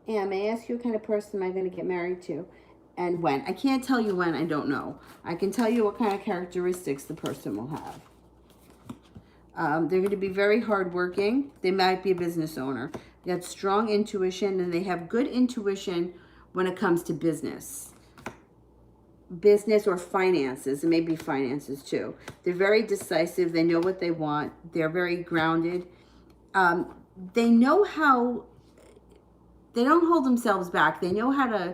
And may I ask you what kind of person am I going to get married to? And when? I can't tell you when, I don't know. I can tell you what kind of characteristics the person will have. They're going to be very hardworking. They might be a business owner. They have strong intuition, and they have good intuition when it comes to business. Business or finances. It may be finances too. They're very decisive. They know what they want. They're very grounded. They know how... They don't hold themselves back. They know how to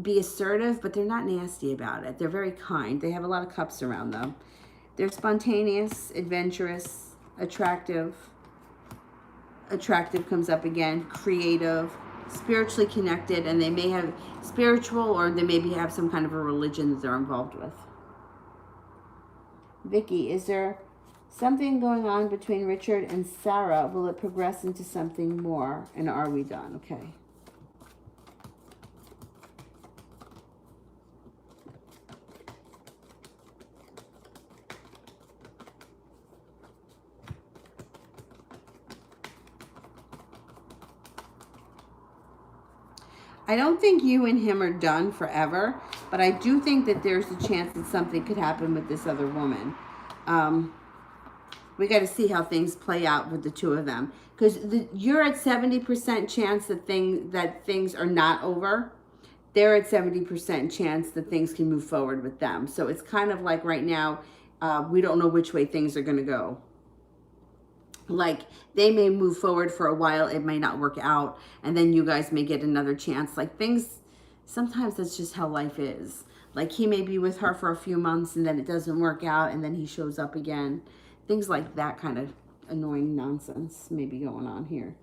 be assertive, but they're not nasty about it. They're very kind. They have a lot of cups around them. They're spontaneous, adventurous, attractive. Attractive comes up again. Creative, spiritually connected, and they may have spiritual, or they maybe have some kind of a religion that they're involved with. Vicky, is there something going on between Richard and Sarah? Will it progress into something more? And are we done? Okay. I don't think you and him are done forever, but I do think that there's a chance that something could happen with this other woman. We got to see how things play out with the two of them. Because you're at 70% chance that things are not over. They're at 70% chance that things can move forward with them. So it's kind of like right now, we don't know which way things are going to go. Like, they may move forward for a while, it may not work out, and then you guys may get another chance. Like, things, sometimes that's just how life is. Like, he may be with her for a few months, and then it doesn't work out, and then he shows up again. Things like that kind of annoying nonsense may be going on here.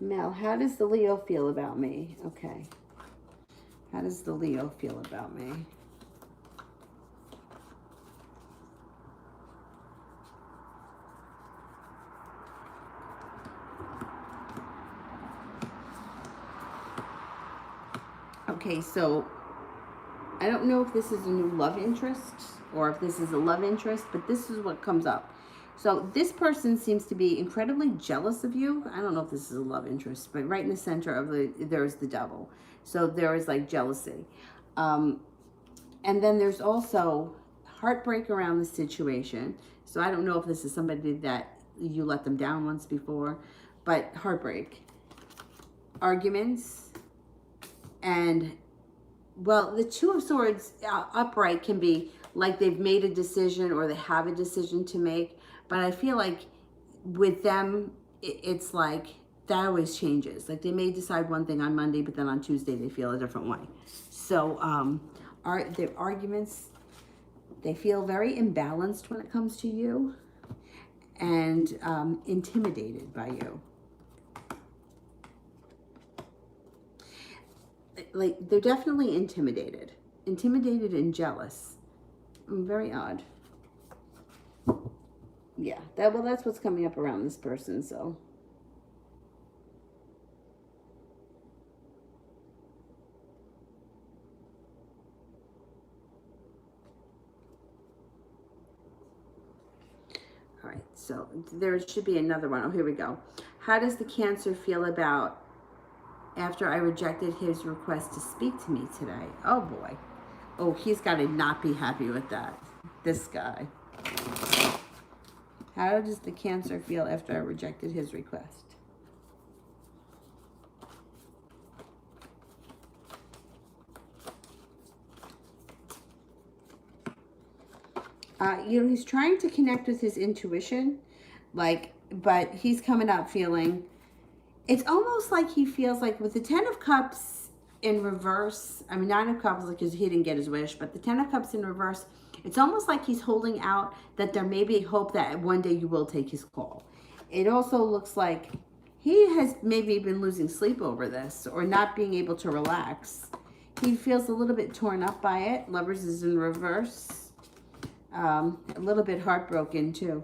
Mel, how does the Leo feel about me? Okay. How does the Leo feel about me? Okay, so I don't know if this is a new love interest or if this is a love interest, but this is what comes up. So this person seems to be incredibly jealous of you. I don't know if this is a love interest, but right in the center of there's the devil. So there is like jealousy. And then there's also heartbreak around the situation. So I don't know if this is somebody that you let them down once before, but heartbreak, arguments, and well, the Two of Swords upright can be like they've made a decision or they have a decision to make. But I feel like with them, it's like that always changes. Like they may decide one thing on Monday, but then on Tuesday they feel a different way. So their arguments, they feel very imbalanced when it comes to you and intimidated by you. Like they're definitely intimidated and jealous. Very odd. Yeah, that's what's coming up around this person. So all right, so there should be another one. Oh, here we go. How does the Cancer feel about after I rejected his request to speak to me today? Oh boy. Oh, he's got to not be happy with that. This guy. How does the Cancer feel after I rejected his request? He's trying to connect with his intuition, but he's coming out feeling, it's almost like he feels like with the Ten of Cups in reverse, I mean, Nine of Cups, because he didn't get his wish, but the Ten of Cups in reverse, it's almost like he's holding out that there may be hope that one day you will take his call. It also looks like he has maybe been losing sleep over this or not being able to relax. He feels a little bit torn up by it. Lovers is in reverse. A little bit heartbroken too.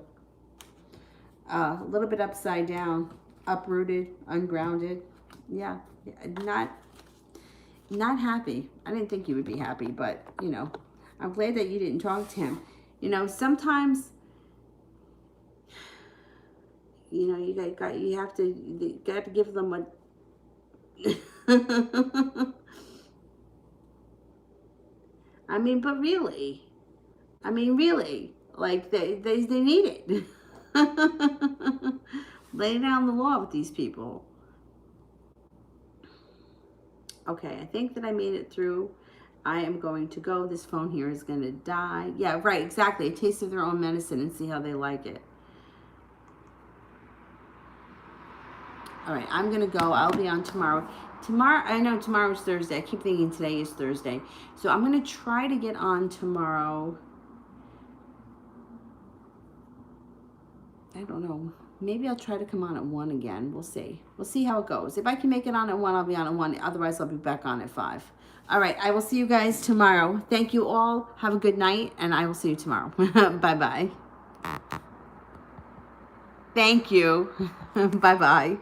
A little bit upside down, uprooted, ungrounded. Yeah, not happy. I didn't think you would be happy, but you know, I'm glad that you didn't talk to him. You know, sometimes, you know, you have to give them what. I mean, but really, like they need it. Lay down the law with these people. Okay, I think that I made it through. I am going to go. This phone here is going to die. Yeah, right, exactly. A taste of their own medicine and see how they like it. All right, I'm going to go. I'll be on tomorrow. I know tomorrow's Thursday. I keep thinking today is Thursday. So I'm going to try to get on tomorrow. I don't know. Maybe I'll try to come on at 1 again. We'll see. We'll see how it goes. If I can make it on at 1, I'll be on at 1. Otherwise, I'll be back on at 5. All right. I will see you guys tomorrow. Thank you all. Have a good night, and I will see you tomorrow. Bye-bye. Thank you. Bye-bye.